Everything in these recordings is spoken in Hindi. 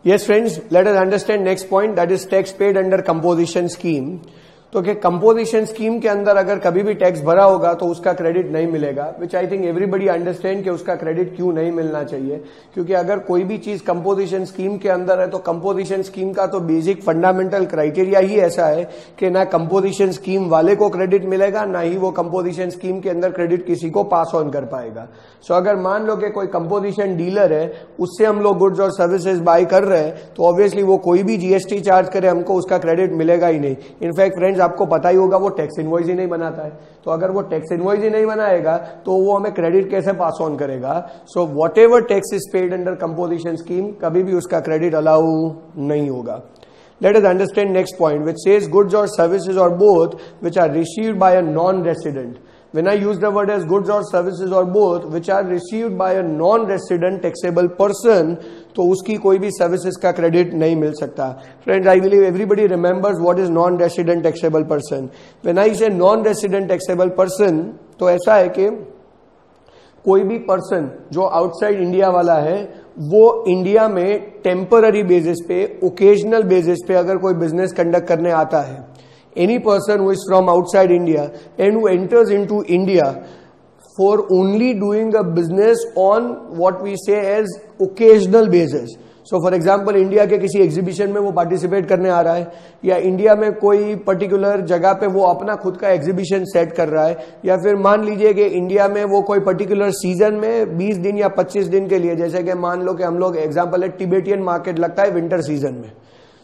Yes friends, let us understand next point, that is tax paid under composition scheme. तो कि कंपोजिशन स्कीम के अंदर अगर कभी भी टैक्स भरा होगा तो उसका क्रेडिट नहीं मिलेगा, विच आई थिंक एवरीबडी अंडरस्टैंड कि उसका क्रेडिट क्यों नहीं मिलना चाहिए। क्योंकि अगर कोई भी चीज कंपोजिशन स्कीम के अंदर है तो कंपोजिशन स्कीम का तो बेसिक फंडामेंटल क्राइटेरिया ही ऐसा है कि ना कंपोजिशन स्कीम वाले को क्रेडिट मिलेगा, ना ही वो कंपोजिशन स्कीम के अंदर क्रेडिट किसी को पास ऑन कर पाएगा। सो अगर मान लो कि कोई कंपोजिशन डीलर है, उससे हम लोग गुड्स और सर्विसेज बाय कर रहे हैं, तो ऑब्वियसली वो कोई भी जीएसटी चार्ज करे हमको उसका क्रेडिट मिलेगा ही नहीं। इनफैक्ट फ्रेंड्स आपको पता ही होगा वो टैक्स इनवॉइस ही नहीं बनाता है, तो अगर वो टैक्स इनवॉइस ही नहीं बनाएगा तो वो हमें क्रेडिट कैसे पास ऑन करेगा। So what ever tax is paid under composition scheme, कभी भी उसका क्रेडिट अलाउ नहीं होगा। Let us understand next point, which says goods or services or both which are received by a non-resident. When I use the word as goods or services or both which are received by a non-resident taxable person, तो उसकी कोई भी सर्विसेज का क्रेडिट नहीं मिल सकता। Friends, I believe everybody remembers what is non resident taxable person. When I से नॉन रेसिडेंट टैक्सेबल पर्सन, तो ऐसा है कि कोई भी पर्सन जो आउटसाइड इंडिया वाला है वो इंडिया में टेम्पररी बेसिस पे, ओकेजनल बेसिस पे अगर कोई बिजनेस कंडक्ट करने आता है, any person who is from outside India and who enters into India for only doing a business on what we say as occasional basis. So for example, India के किसी एग्जीबिशन में वो पार्टिसिपेट करने आ रहा है, या इंडिया में कोई पर्टिकुलर जगह पे वो अपना खुद का एग्जीबिशन सेट कर रहा है, या फिर मान लीजिए कि इंडिया में वो कोई पर्टिकुलर सीजन में 20 दिन या 25 दिन के लिए, जैसे कि मान लो कि हम लोग एग्जाम्पल है टिबेटियन मार्केट लगता है विंटर सीजन में।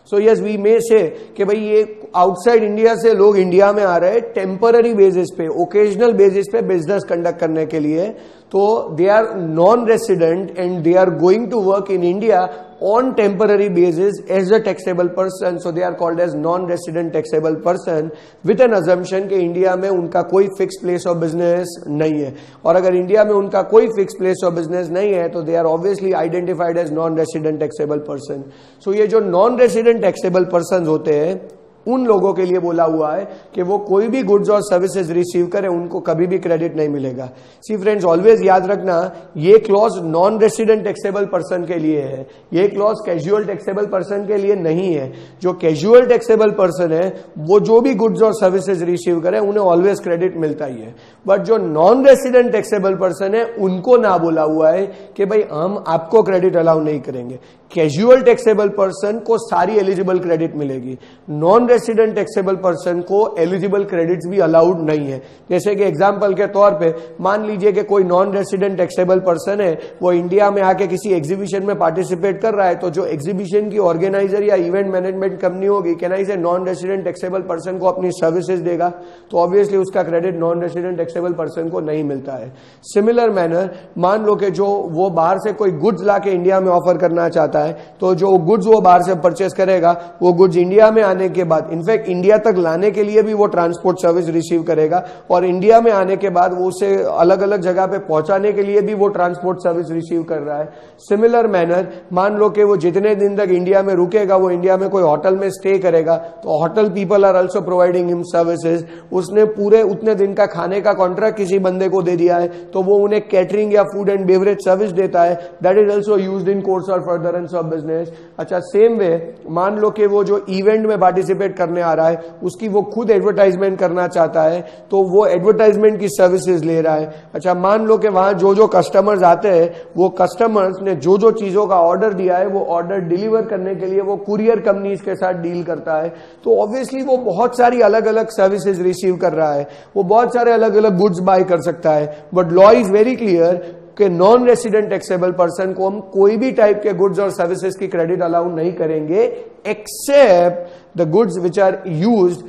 सो यस वी मे से कि भाई ये आउटसाइड इंडिया से लोग इंडिया में आ रहे हैं टेम्पररी बेसिस पे, ओकेजनल बेसिस पे बिजनेस कंडक्ट करने के लिए, तो they are non resident and they are going to work in India on temporary basis as a taxable person, so they are called as non-resident taxable person with an assumption कि इंडिया में उनका कोई फिक्स प्लेस ऑफ बिजनेस नहीं है। और अगर इंडिया में उनका कोई फिक्स प्लेस ऑफ बिजनेस नहीं है तो they are obviously identified as non resident taxable person. So ये जो नॉन रेसिडेंट टैक्सेबल पर्सन होते हैं उन लोगों के लिए बोला हुआ है कि वो कोई भी गुड्स और सर्विसेज रिसीव करें उनको कभी भी क्रेडिट नहीं मिलेगा। सी फ्रेंड्स, ऑलवेज याद रखना ये clause non resident taxable person के लिए है, ये क्लॉज कैजुअल टैक्सेबल पर्सन के लिए नहीं है। जो कैजुअल टैक्सेबल पर्सन है वो जो भी गुड्स और सर्विसेज रिसीव करें उन्हें ऑलवेज क्रेडिट मिलता ही है, बट जो नॉन रेसिडेंट टैक्सेबल पर्सन है उनको ना बोला हुआ है कि भाई हम आपको क्रेडिट अलाउ नहीं करेंगे। कैजुअल टैक्सेबल पर्सन को सारी एलिजिबल क्रेडिट मिलेगी, नॉन रेसिडेंट टैक्सेबल पर्सन को एलिजिबल क्रेडिट्स भी अलाउड नहीं है। जैसे कि एग्जांपल के तौर पे मान लीजिए कि कोई नॉन रेसिडेंट टैक्सेबल पर्सन है, वो इंडिया में आके किसी एग्जीबिशन में पार्टिसिपेट कर रहा है, तो जो एग्जीबिशन की ऑर्गेनाइजर या इवेंट मैनेजमेंट कंपनी होगी, कैन आई से नॉन रेसिडेंट टैक्सेबल पर्सन को अपनी सर्विसेज देगा, तो ऑब्वियसली उसका credit non resident taxable person को नहीं मिलता है। सिमिलर मैनर, मान लो कि जो वो बाहर से कोई गुड्स लाके इंडिया में ऑफर करना चाहता है, तो जो गुड्स वो बाहर से परचेस करेगा वो गुड्स इंडिया में आने के बाद, इनफैक्ट इंडिया तक लाने के लिए भी वो ट्रांसपोर्ट सर्विस रिसीव करेगा, और इंडिया में आने के बाद वो उसे अलग अलग जगह पे पहुंचाने के लिए भी वो ट्रांसपोर्ट सर्विस रिसीव कर रहा है। सिमिलर मैनर, मान लो कि वो जितने दिन तक इंडिया में रुकेगा वो इंडिया में कोई होटल में स्टे करेगा, तो hotel people are also providing him services. उसने पूरे उतने दिन का खाने का कॉन्ट्रैक्ट किसी बंदे को दे दिया है तो वो उन्हें कैटरिंग या फूड एंड बेवरेज सर्विस देता है, that is also used in course और फर्दरेंस ऑफ बिजनेस। अच्छा, सेम वे मान लो कि वो जो इवेंट में पार्टिसिपेट करने आ रहा है उसकी वो खुद एडवर्टाइजमेंट करना चाहता है तो वो एडवर्टाइजमेंट की सर्विसेज ले रहा है। अच्छा, मान लो कि वहां जो जो कस्टमर्स आते हैं वो कस्टमर्स ने जो जो चीजों का ऑर्डर दिया है वो ऑर्डर डिलीवर करने के लिए वो कुरियर कंपनीज के साथ डील करता है, तो ऑब्वियसली वो बहुत सारी अलग अलग सर्विसेज रिसीव कर रहा है, वो बहुत सारे अलग अलग गुड्स बाय कर सकता है। But law is very clear कि नॉन रेसिडेंट टैक्सेबल पर्सन को हम कोई भी टाइप के गुड्स और सर्विसेज की क्रेडिट अलाउ नहीं करेंगे except the goods which are used,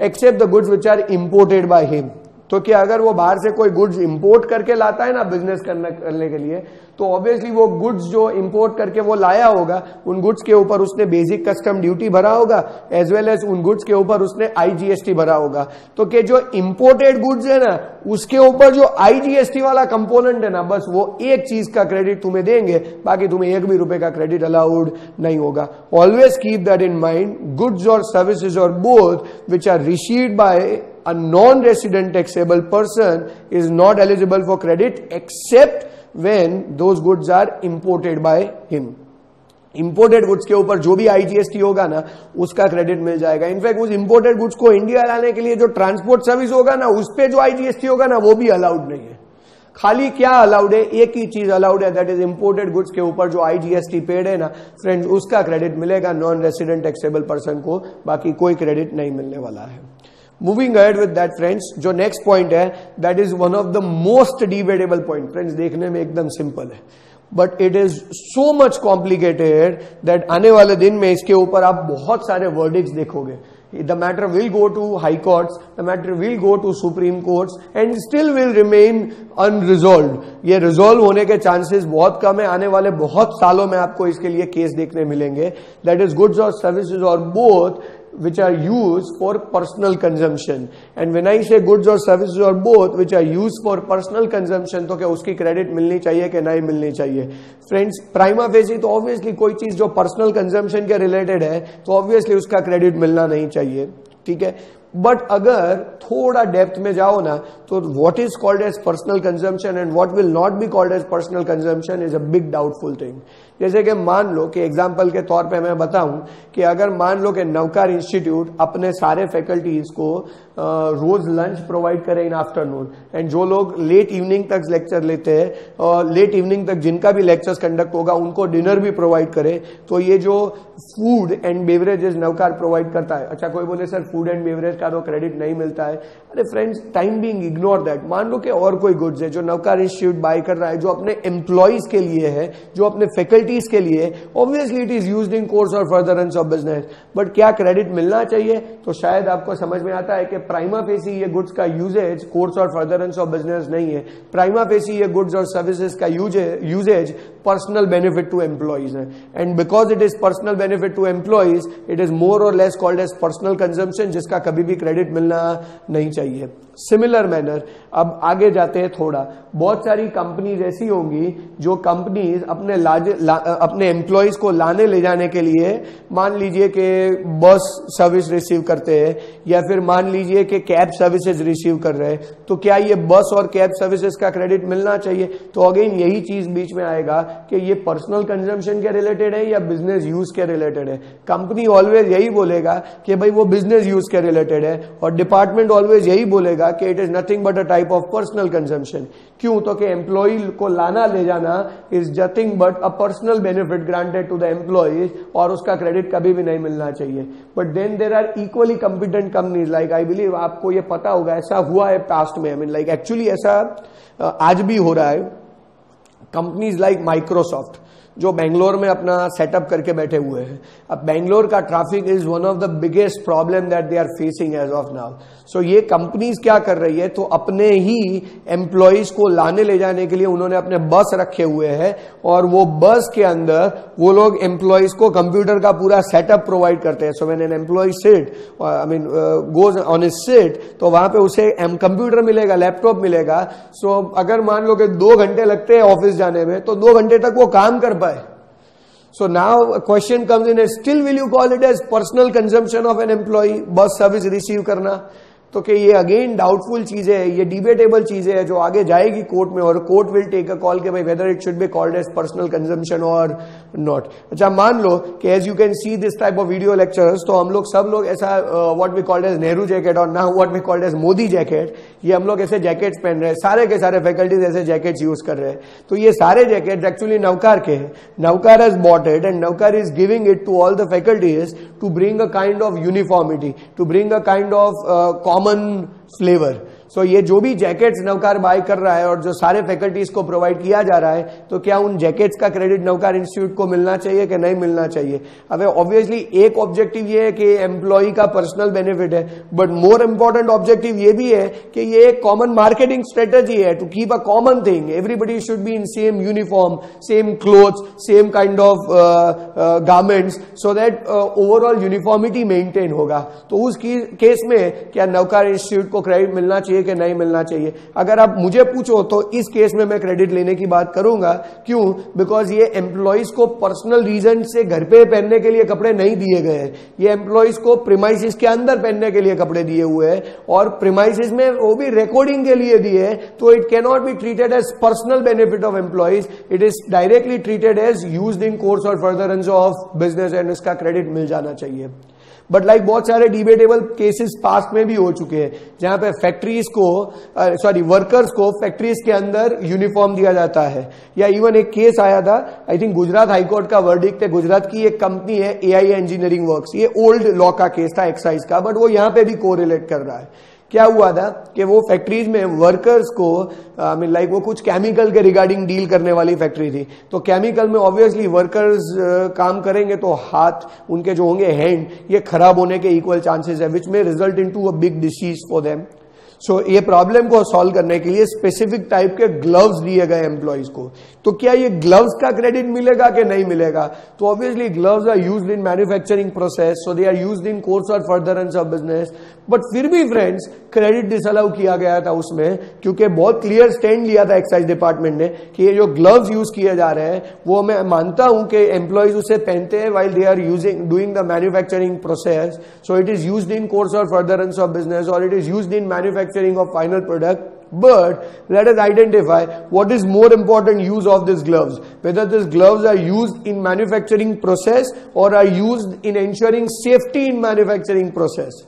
except the goods which are imported by him. तो क्या अगर वो बाहर से कोई गुड्स इंपोर्ट करके लाता है ना बिजनेस करने के लिए, तो ऑब्वियसली वो गुड्स जो इंपोर्ट करके वो लाया होगा उन गुड्स के ऊपर उसने बेसिक कस्टम ड्यूटी भरा होगा, एज वेल एज उन गुड्स के ऊपर उसने आईजीएसटी भरा होगा। तो कि जो इंपोर्टेड गुड्स है ना उसके ऊपर जो आईजीएसटी वाला कंपोनेंट है ना, बस वो एक चीज का क्रेडिट तुम्हें देंगे, बाकी तुम्हें एक भी रुपए का क्रेडिट अलाउड नहीं होगा। Always keep that in mind, goods और सर्विसेज और both which are received by a non-resident taxable person is not eligible for credit except when those goods are imported by him. Imported goods के ऊपर जो भी आईजीएसटी होगा ना उसका क्रेडिट मिल जाएगा। इनफैक्ट उस इंपोर्टेड गुड्स को इंडिया लाने के लिए जो ट्रांसपोर्ट सर्विस होगा ना उस पे जो आईजीएसटी होगा ना वो भी अलाउड नहीं है। खाली क्या अलाउड है, एक ही चीज अलाउड है, दैट इज इंपोर्टेड गुड्स के ऊपर जो आईजीएसटी पेड है ना फ्रेंड्स उसका क्रेडिट मिलेगा नॉन रेसिडेंट टैक्सेबल पर्सन को, बाकी कोई क्रेडिट नहीं मिलने वाला है। Moving ahead with that friends, जो नेक्स्ट पॉइंट है that is one of the most debatable point. Friends देखने में एकदम सिंपल है but it is so much complicated that आने वाले दिन में इसके ऊपर आप बहुत सारे वर्डिक्ट्स देखोगे। The matter will go to high courts, the matter will go to supreme courts and still will remain unresolved. ये resolve होने के chances बहुत कम है। आने वाले बहुत सालों में आपको इसके लिए केस देखने मिलेंगे। That is goods or services or both which are used for personal consumption. And when I say goods or services or both which are used for personal consumption, तो क्या उसकी क्रेडिट मिलनी चाहिए कि नहीं मिलनी चाहिए? फ्रेंड्स प्राइमा फेसी तो ऑब्वियसली कोई चीज जो पर्सनल कंजम्पशन के रिलेटेड है तो ऑब्वियसली उसका क्रेडिट मिलना नहीं चाहिए, ठीक है। बट अगर थोड़ा डेप्थ में जाओ ना तो what is called as personal consumption and what will not be called as personal consumption is a big doubtful thing. जैसे कि मान लो कि एग्जांपल के तौर पे मैं बताऊं कि अगर मान लो कि नवकार इंस्टीट्यूट अपने सारे फैकल्टीज को रोज लंच प्रोवाइड करे इन आफ्टरनून एंड जो लोग लेट इवनिंग तक लेक्चर लेते हैं और लेट इवनिंग तक जिनका भी लेक्चर्स कंडक्ट होगा उनको डिनर भी प्रोवाइड करे, तो ये जो food and beverages Navkar provide करता है, अच्छा कोई बोले सर फूड एंड बेवरेज का तो क्रेडिट नहीं मिलता है। अरे friends time being ignore that. मान लो कि और कोई गुड्स है जो नवकार इंस्टीट्यूट बाय कर रहा है जो अपने एम्प्लॉइज के लिए है, जो अपने फैकल्टीज के लिए, obviously it is used in course और फर्दरेंस ऑफ बिजनेस, बट क्या क्रेडिट मिलना चाहिए? तो शायद आपको समझ में आता है कि प्राइमा फेसी ये गुड्स का यूजेज कोर्स और फर्दरेंस ऑफ बिजनेस नहीं है। प्राइमा फेसी ये गुड्स और सर्विसेज का usage personal benefit to employees है and because it is personal benefit to employees it is more और less called as personal consumption, जिसका कभी भी क्रेडिट मिलना नहीं चाहिए। सिमिलर मैनर अब आगे जाते हैं थोड़ा, बहुत सारी कंपनीज ऐसी होंगी जो कंपनीज अपने एम्प्लॉइज को लाने ले जाने के लिए मान लीजिए कि बस सर्विस रिसीव करते हैं या फिर मान लीजिए कि कैब सर्विसेज रिसीव कर रहे हैं, तो क्या ये बस और कैब सर्विसेज का क्रेडिट मिलना चाहिए? तो अगेन यही चीज बीच में आएगा कि ये पर्सनल कंजम्पशन के रिलेटेड है या बिजनेस यूज के रिलेटेड है। कंपनी ऑलवेज यही बोलेगा कि भाई वो बिजनेस यूज के रिलेटेड है और डिपार्टमेंट ऑलवेज यही बोलेगा कि it is nothing but a type of personal consumption. क्यों? तो कि एम्प्लॉय को लाना ले जाना is nothing but a personal benefit granted to the employees और उसका क्रेडिट कभी भी नहीं मिलना चाहिए। But then there are equally competent companies like, I believe आपको ये पता होगा, ऐसा हुआ है पास्ट में, आई मीन लाइक एक्चुअली ऐसा आज भी हो रहा है। कंपनीज लाइक माइक्रोसॉफ्ट जो बेंगलोर में अपना सेटअप करके बैठे हुए हैं, अब बेंगलोर का traffic is one of the biggest problem that they are facing as of now. So ये कंपनीज क्या कर रही है, तो अपने ही एम्प्लॉइज को लाने ले जाने के लिए उन्होंने अपने बस रखे हुए हैं और वो बस के अंदर वो लोग एम्प्लॉइज को कंप्यूटर का पूरा सेटअप प्रोवाइड करते हैं। So when an employee sit I mean goes on his seat, तो वहां पे उसे कंप्यूटर मिलेगा, लैपटॉप मिलेगा। सो अगर मान लो कि 2 घंटे लगते हैं ऑफिस जाने में तो 2 घंटे तक वो काम कर पाए। So now a question comes in, still will you call it as personal consumption of an employee bus service receive करना? तो कि ये अगेन डाउटफुल चीजें है, ये डिबेटेबल चीजें है जो आगे जाएगी कोर्ट में और court will take a call के भाई whether it should be called as personal consumption और नॉट। अच्छा मान लो कि as you can see this type of video lectures, तो हम लोग सब लोग ऐसा what we called as Nehru jacket और now what we called as Modi jacket, ये हम लोग ऐसे जैकेट्स पहन रहे हैं, सारे के सारे फैकल्टीज ऐसे जैकेट्स यूज कर रहे हैं। तो ये सारे जैकेट्स एक्चुअली नवकार के हैं, Navkar has bought it and Navkar is giving it to all the faculties to bring a kind of uniformity, to bring a kind of common flavour. So ये जो भी जैकेट्स नवकार बाय कर रहा है और जो सारे फैकल्टीज को प्रोवाइड किया जा रहा है, तो क्या उन जैकेट्स का क्रेडिट नवकार इंस्टीट्यूट को मिलना चाहिए कि नहीं मिलना चाहिए? अब ऑब्वियसली एक ऑब्जेक्टिव ये है कि एम्प्लॉय का पर्सनल बेनिफिट है, बट मोर इंपॉर्टेंट ऑब्जेक्टिव ये भी है कि ये एक कॉमन मार्केटिंग स्ट्रेटेजी है to keep a common thing. Everybody should be in same uniform, same clothes, same kind of garments, so that overall uniformity maintain होगा। तो उस केस में क्या नवकार इंस्टीट्यूट को क्रेडिट मिलना चाहिए चाहिए कि नहीं मिलना चाहिए? अगर आप मुझे पूछो तो इस केस में मैं क्रेडिट लेने की बात करूंगा। क्यों? बिकॉज ये एम्प्लॉइज को पर्सनल रीजन से घर पे पहनने के लिए कपड़े नहीं दिए गए हैं, ये एम्प्लॉइज को प्रीमाइसिस के अंदर पहनने के लिए कपड़े दिए हुए हैं, और प्रीमाइसिस में वो भी रिकॉर्डिंग के लिए दिए, तो it can not be treated as personal benefit of employees, it is directly treated as used in course और फर्दरेंस ऑफ बिजनेस, एंड इसका क्रेडिट मिल जाना चाहिए। बट लाइक बहुत सारे डिबेटेबल केसेस पास्ट में भी हो चुके हैं जहां पे फैक्ट्रीज को वर्कर्स को फैक्ट्रीज के अंदर यूनिफॉर्म दिया जाता है, या इवन एक केस आया था, आई थिंक गुजरात हाईकोर्ट का वर्डिक्ट है, गुजरात की एक कंपनी है एआई इंजीनियरिंग वर्क्स, ये ओल्ड लॉ का केस था एक्साइज का, बट वो यहां पे भी कोरिलेट कर रहा है। क्या हुआ था कि वो फैक्ट्रीज में वर्कर्स को वो कुछ केमिकल के रिगार्डिंग डील करने वाली फैक्ट्री थी, तो केमिकल में ऑब्वियसली वर्कर्स काम करेंगे तो हाथ उनके जो होंगे हैंड, ये खराब होने के इक्वल चांसेस है, विच में result into a big disease for them. So ये प्रॉब्लम को सॉल्व करने के लिए स्पेसिफिक टाइप के ग्लव्स दिए गए एम्प्लॉइज को। तो क्या ये ग्लव्स का क्रेडिट मिलेगा कि नहीं मिलेगा? तो obviously gloves are used in manufacturing process, so they are used in course और फर्दरेंस ऑफ बिजनेस, बट फिर भी फ्रेंड्स क्रेडिट डिसअलाउ किया गया था उसमें, क्योंकि बहुत क्लियर स्टैंड लिया था एक्साइज डिपार्टमेंट ने कि ये जो ग्लव्स यूज किए जा रहे हैं वो मैं मानता हूं कि एम्प्लॉइज उसे पहनते हैं while they are using doing the manufacturing process, so it is used in course और फर्दरेंस ऑफ बिजनेस, और it is used in manufacturing of final product. But let us identify what is more important use of these gloves, whether these gloves are used in manufacturing process or are used in ensuring safety in manufacturing process.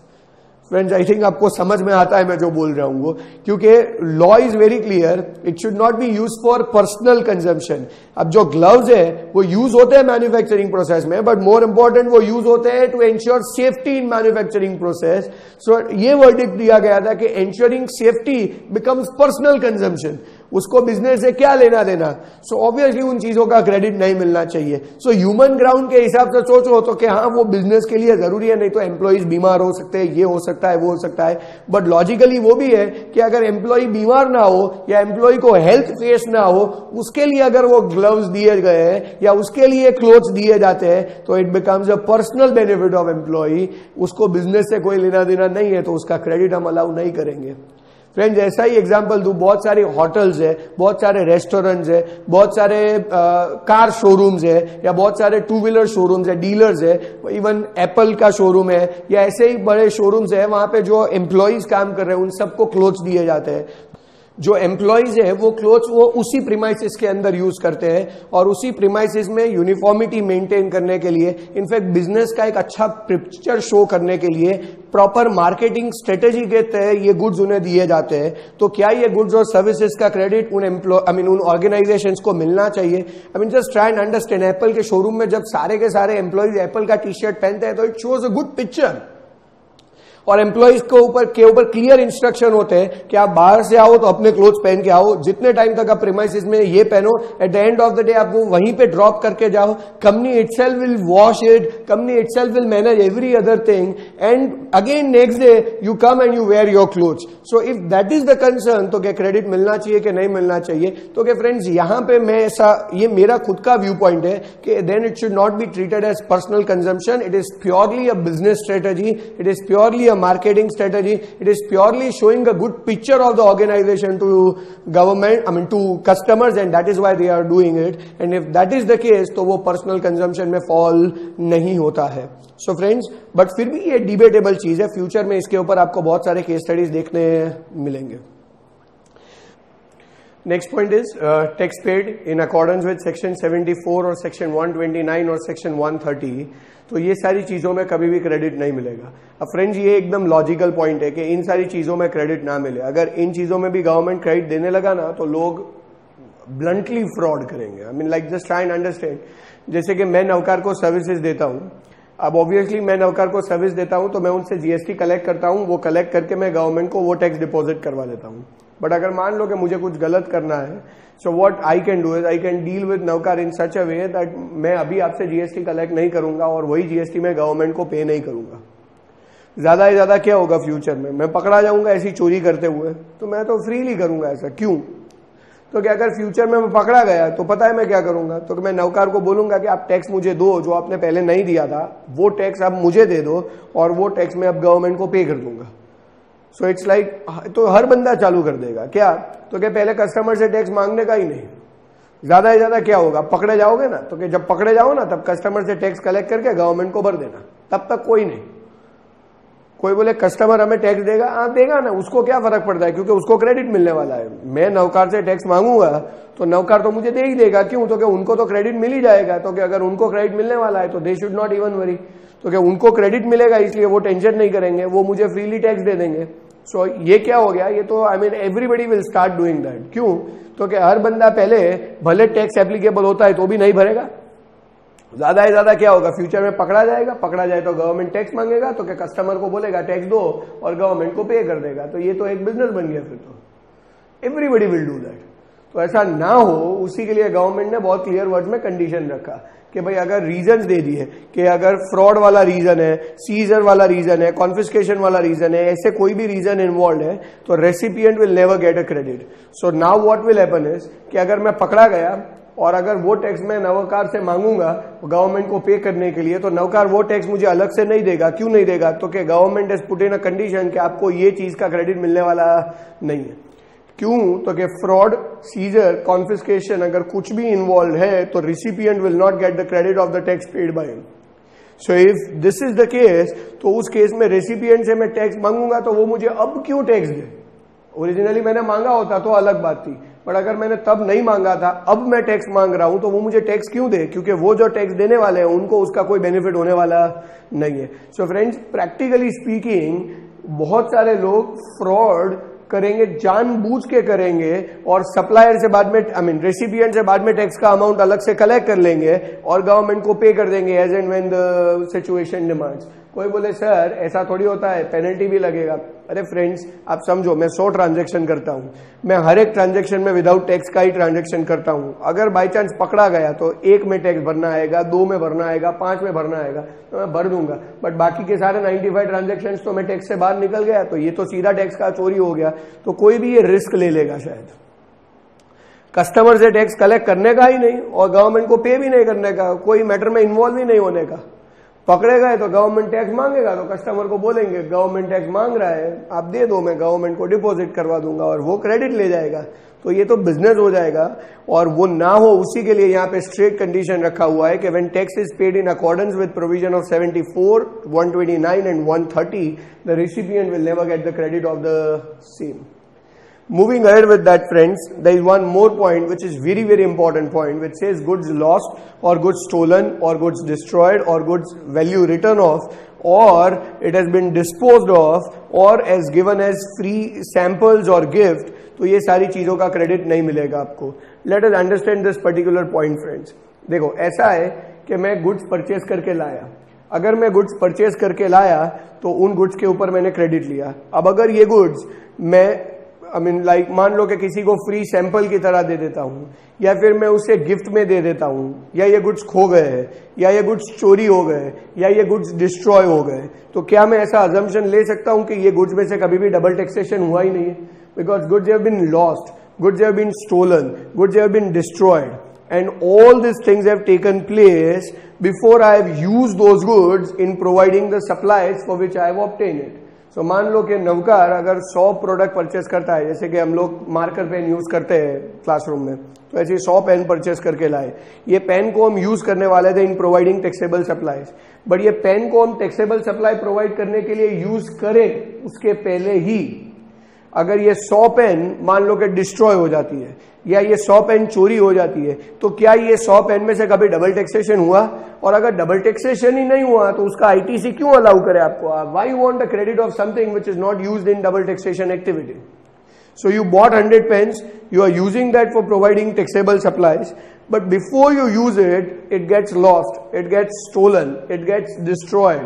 Friends, I think आपको समझ में आता है मैं जो बोल रहा हूं वो, क्योंकि law is very clear, it should not be use for personal consumption. अब जो ग्लव्स है वो यूज होते हैं मैन्युफैक्चरिंग प्रोसेस में, बट मोर इंपॉर्टेंट वो यूज होते हैं to ensure safety in manufacturing process. So ये वर्डिक्ट दिया गया था कि ensuring safety becomes personal consumption, उसको बिजनेस से क्या लेना देना। सो ऑब्वियसली उन चीजों का क्रेडिट नहीं मिलना चाहिए। सो ह्यूमन ग्राउंड के हिसाब से सोचो तो कि हाँ वो बिजनेस के लिए जरूरी है, नहीं तो एम्प्लॉइज बीमार हो सकते हैं, ये हो सकता है, वो हो सकता है, बट लॉजिकली वो भी है कि अगर एम्प्लॉय बीमार ना हो या एम्प्लॉय को हेल्थ फेस ना हो, उसके लिए अगर वो ग्लव्स दिए गए हैं या उसके लिए क्लोथ्स दिए जाते हैं, तो it becomes a personal benefit of employee, उसको बिजनेस से कोई लेना देना नहीं है, तो उसका क्रेडिट हम अलाउ नहीं करेंगे। फ्रेंड्स, ऐसा ही एग्जांपल दूं, बहुत सारे होटल्स है, बहुत सारे रेस्टोरेंट्स है, बहुत सारे कार शोरूम्स है, या बहुत सारे टू व्हीलर शोरूम्स है, डीलर्स है, इवन एप्पल का शोरूम है, या ऐसे ही बड़े शोरूम्स है, वहां पे जो एम्प्लॉइज काम कर रहे हैं उन सबको क्लोथ्स दिए जाते हैं। जो एम्प्लॉइज है वो क्लोथ्स वो उसी प्रीमाइसिस के अंदर यूज करते हैं, और उसी प्रीमाइसिस में यूनिफॉर्मिटी मेंटेन करने के लिए, इनफैक्ट बिजनेस का एक अच्छा पिक्चर शो करने के लिए प्रॉपर मार्केटिंग स्ट्रेटेजी के तहत ये गुड्स उन्हें दिए जाते हैं। तो क्या ये गुड्स और सर्विसेज का क्रेडिट उन उन ऑर्गेनाइजेशंस को मिलना चाहिए? Just try and understand, Apple के शोरूम में जब सारे के सारे एम्प्लॉइज एप्पल का टी शर्ट पहनते हैं तो it shows a good picture, और एम्प्लॉइज के ऊपर क्लियर इंस्ट्रक्शन होते हैं कि आप बाहर से आओ तो अपने क्लोथ्स पहन के आओ, जितने टाइम तक आप प्रीमाइसिस में ये पहनो, at the end of the day आप वो वहीं पे ड्रॉप करके जाओ, company itself will wash it, company itself will manage every other thing, and again next day you come and you wear your clothes. So if that is the concern, तो क्या क्रेडिट मिलना चाहिए कि नहीं मिलना चाहिए? तो क्या फ्रेंड्स, यहां पे मैं ऐसा, ये मेरा खुद का व्यू पॉइंट है कि then it should not be treated as personal consumption, it is purely a business strategy, it is purely a marketing strategy, it is purely showing a good picture of the organization to government, to customers, and that is why they are doing it, and if that is the case तो वो personal consumption में fall नहीं होता है। So friends, but फिर भी ये debatable चीज है, फ्यूचर में इसके ऊपर आपको बहुत सारे केस स्टडीज देखने मिलेंगे। Next point is tax paid in accordance with section 74 और section 129 और section 130, तो ये सारी चीजों में कभी भी क्रेडिट नहीं मिलेगा। अब फ्रेंड्स, ये एकदम लॉजिकल पॉइंट है कि इन सारी चीजों में क्रेडिट ना मिले। अगर इन चीजों में भी गवर्नमेंट क्रेडिट देने लगा ना तो लोग ब्लंटली फ्रॉड करेंगे। जस्ट ट्राई एंड अंडरस्टैंड, जैसे कि मैं नौकर को सर्विसेज देता हूं, अब ऑब्वियसली मैं नौकर को सर्विस देता हूं तो मैं उनसे जीएसटी कलेक्ट करता हूं, वो कलेक्ट करके मैं गवर्नमेंट को वो टैक्स डिपॉजिट करवा देता हूं। बट अगर मान लो कि मुझे कुछ गलत करना है, so what I can do is I can deal with नौकर इन सच अ वे दैट मैं अभी आपसे जीएसटी कलेक्ट नहीं करूंगा और वही जीएसटी मैं गवर्नमेंट को पे नहीं करूंगा। ज्यादा से ज्यादा क्या होगा फ्यूचर में, मैं पकड़ा जाऊंगा ऐसी चोरी करते हुए, तो मैं तो फ्रीली करूंगा ऐसा। क्यों? तो क्या अगर फ्यूचर में मैं पकड़ा गया तो पता है मैं क्या करूंगा, तो मैं नौकर को बोलूंगा कि आप टैक्स मुझे दो, जो आपने पहले नहीं दिया था वो टैक्स आप मुझे दे दो और वो टैक्स मैं अब गवर्नमेंट को पे कर दूंगा। सो इट्स लाइक, तो हर बंदा चालू कर देगा क्या, तो क्या पहले कस्टमर से टैक्स मांगने का ही नहीं, ज्यादा से ज्यादा क्या होगा, पकड़े जाओगे ना, तो कि जब पकड़े जाओ ना तब कस्टमर से टैक्स कलेक्ट करके गवर्नमेंट को भर देना, तब तक कोई नहीं। कोई बोले कस्टमर हमें टैक्स देगा, हाँ देगा ना, उसको क्या फर्क पड़ता है, क्योंकि उसको क्रेडिट मिलने वाला है। मैं नौकार से टैक्स मांगूंगा तो नौकार तो मुझे दे ही देगा, क्यों, तो क्या उनको तो क्रेडिट मिल ही जाएगा, तो क्या अगर उनको क्रेडिट मिलने वाला है तो they should not even worry, तो क्या उनको क्रेडिट मिलेगा इसलिए वो टेंशन नहीं करेंगे, वो मुझे फ्रीली टैक्स दे देंगे। सो ये क्या हो गया, ये तो I mean everybody will start doing that, क्यों, तो क्या हर बंदा पहले भले टैक्स एप्लीकेबल होता है तो भी नहीं भरेगा, ज्यादा से ज्यादा क्या होगा, फ्यूचर में पकड़ा जाएगा, पकड़ा जाए तो गवर्नमेंट टैक्स मांगेगा, तो क्या कस्टमर को बोलेगा टैक्स दो और गवर्नमेंट को पे कर देगा, तो ये तो एक बिजनेस बन गया, फिर तो एवरीबडी विल डू दैट। तो ऐसा ना हो, उसी के लिए गवर्नमेंट ने बहुत क्लियर वर्ड में कंडीशन रखा कि भाई अगर रीजन दे दिए कि अगर फ्रॉड वाला रीजन है, सीजर वाला रीजन है, कॉन्फिस्केशन वाला रीजन है, ऐसे कोई भी रीजन इन्वॉल्व है, तो recipient will never get a credit. So now what will happen is कि अगर मैं पकड़ा गया और अगर वो टैक्स मैं नौकार से मांगूंगा गवर्नमेंट को पे करने के लिए, तो नौकार वो टैक्स मुझे अलग से नहीं देगा, क्यों नहीं देगा, तो कि government has put in a condition कि आपको ये चीज का क्रेडिट मिलने वाला नहीं है, क्यों, तो कि फ्रॉड, सीजर, कॉन्फिस्केशन अगर कुछ भी इन्वॉल्व है तो recipient will not gate the credit of the tax paid by him. So if this is the case, तो उस केस में रेसिपिएंट से मैं टैक्स मांगूंगा तो वो मुझे अब क्यों टैक्स दे, ओरिजिनली मैंने मांगा होता तो अलग बात थी, बट अगर मैंने तब नहीं मांगा था, अब मैं टैक्स मांग रहा हूं, तो वो मुझे टैक्स क्यों दे, क्योंकि वो जो टैक्स देने वाले हैं उनको उसका कोई बेनिफिट होने वाला नहीं है। सो फ्रेंड्स, प्रैक्टिकली स्पीकिंग बहुत सारे लोग फ्रॉड करेंगे, जानबूझ के करेंगे, और सप्लायर से बाद में, आई मीन रेसिपिएंट से बाद में टैक्स का अमाउंट अलग से कलेक्ट कर लेंगे और गवर्नमेंट को पे कर देंगे as and when the situation demands. कोई बोले सर ऐसा थोड़ी होता है, पेनल्टी भी लगेगा। अरे फ्रेंड्स, आप समझो मैं 100 ट्रांजेक्शन करता हूं, मैं हर एक ट्रांजेक्शन में विदाउट टैक्स का ही ट्रांजेक्शन करता हूं। अगर बाई चांस पकड़ा गया तो 1 में टैक्स भरना आएगा, 2 में भरना आएगा, 5 में भरना आएगा, तो मैं भर दूंगा, बट बाकी के सारे 95 ट्रांजेक्शन तो मैं टैक्स से बाहर निकल गया, तो ये तो सीधा टैक्स का चोरी हो गया। तो कोई भी ये रिस्क ले लेगा शायद, कस्टमर से टैक्स कलेक्ट करने का ही नहीं और गवर्नमेंट को पे भी नहीं करने का, कोई मैटर में इन्वॉल्व ही नहीं होने का। पकड़े गए तो गवर्नमेंट टैक्स मांगेगा, तो कस्टमर को बोलेंगे गवर्नमेंट टैक्स मांग रहा है, आप दे दो, मैं गवर्नमेंट को डिपॉजिट करवा दूंगा और वो क्रेडिट ले जाएगा, तो ये तो बिजनेस हो जाएगा। और वो ना हो, उसी के लिए यहाँ पे स्ट्रिक्ट कंडीशन रखा हुआ है कि when tax is paid in accordance with provision of 74, 129 and 130, the recipient will never get the credit of the same. Moving ahead with that, friends, there is one more point which is very, very important point, which says goods lost or goods stolen or goods destroyed or goods value written off, or it has been disposed of or as given as free samples or gift, तो ये सारी चीजों का क्रेडिट नहीं मिलेगा आपको। Let us understand this particular point, friends. देखो, ऐसा है कि मैं गुड्स परचेज करके लाया, अगर मैं गुड्स परचेज करके लाया तो उन गुड्स के ऊपर मैंने क्रेडिट लिया। अब अगर ये गुड्स मैं लाइक मान लो कि किसी को फ्री सैंपल की तरह दे देता हूं, या फिर मैं उसे गिफ्ट में दे देता हूं, या ये गुड्स खो गए हैं, या ये गुड्स चोरी हो गए, या ये गुड्स डिस्ट्रॉय हो गए, तो क्या मैं ऐसा अजम्पशन ले सकता हूं कि ये गुड्स में से कभी भी डबल टैक्सेशन हुआ ही नहीं है? Because goods have been lost, goods have been stolen, goods have been destroyed, and all these things have taken place before I have used those goods in providing the supplies for which I have obtained it. So मान लो कि नवकार अगर 100 प्रोडक्ट परचेस करता है, जैसे कि हम लोग मार्कर पेन यूज करते हैं क्लासरूम में, तो ऐसे 100 पेन परचेस करके लाए। ये पेन को हम यूज करने वाले थे in providing taxable supplies, but ये पेन को हम टैक्सेबल सप्लाई प्रोवाइड करने के लिए यूज करें उसके पहले ही अगर ये 100 पेन मान लो कि डिस्ट्रॉय हो जाती है या ये 100 पेन चोरी हो जाती है, तो क्या ये 100 पेन में से कभी डबल टैक्सेशन हुआ? और अगर डबल टैक्सेशन ही नहीं हुआ तो उसका आईटीसी क्यों अलाउ करे आपको? Why you want a credit of something which is not used in double taxation activity? So you bought 100 pens, you are using that for providing taxable supplies, but before you use it, it gets lost, it gets stolen, it gets destroyed,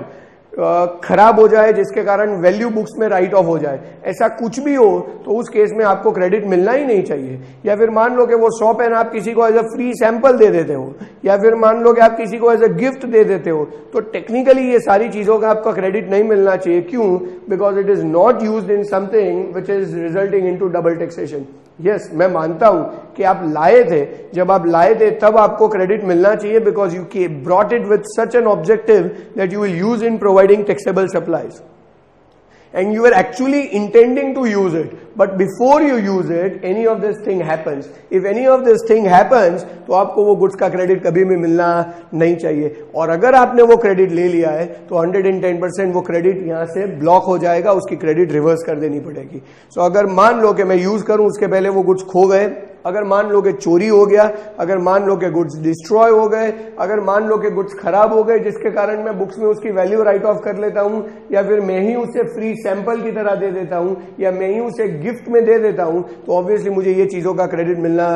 खराब हो जाए जिसके कारण वैल्यू बुक्स में राइट ऑफ हो जाए, ऐसा कुछ भी हो तो उस केस में आपको क्रेडिट मिलना ही नहीं चाहिए। या फिर मान लो कि वो 100 पेन आप किसी को एज अ फ्री सैंपल दे देते हो, या फिर मान लो कि आप किसी को एज अ गिफ्ट दे देते हो, तो टेक्निकली ये सारी चीजों का आपका क्रेडिट नहीं मिलना चाहिए। क्यों? Because it is not used in something which is resulting into double taxation. Yes, मैं मानता हूं कि आप लाए थे, जब आप लाए थे तब आपको क्रेडिट मिलना चाहिए, because you brought it with such an objective that you will use in providing taxable supplies. and you were actually intending to use it, but before you use it any of this thing happens. If any of this thing happens, तो आपको वो गुड्स का क्रेडिट कभी भी मिलना नहीं चाहिए. और अगर आपने वो क्रेडिट ले लिया है तो 110% वो क्रेडिट यहां से ब्लॉक हो जाएगा, उसकी क्रेडिट रिवर्स कर देनी पड़ेगी. सो अगर मान लो कि मैं यूज करूं उसके पहले वो गुड्स खो गए, अगर मान लो कि चोरी हो गया, अगर मान लो कि गुड्स डिस्ट्रॉय हो गए, अगर मान लो कि गुड्स खराब हो गए जिसके कारण मैं बुक्स में उसकी वैल्यू राइट ऑफ कर लेता हूं, या फिर मैं ही उसे फ्री सैंपल की तरह दे देता हूं, या मैं ही उसे गिफ्ट में दे देता हूं, तो ऑब्वियसली मुझे ये चीजों का क्रेडिट मिलना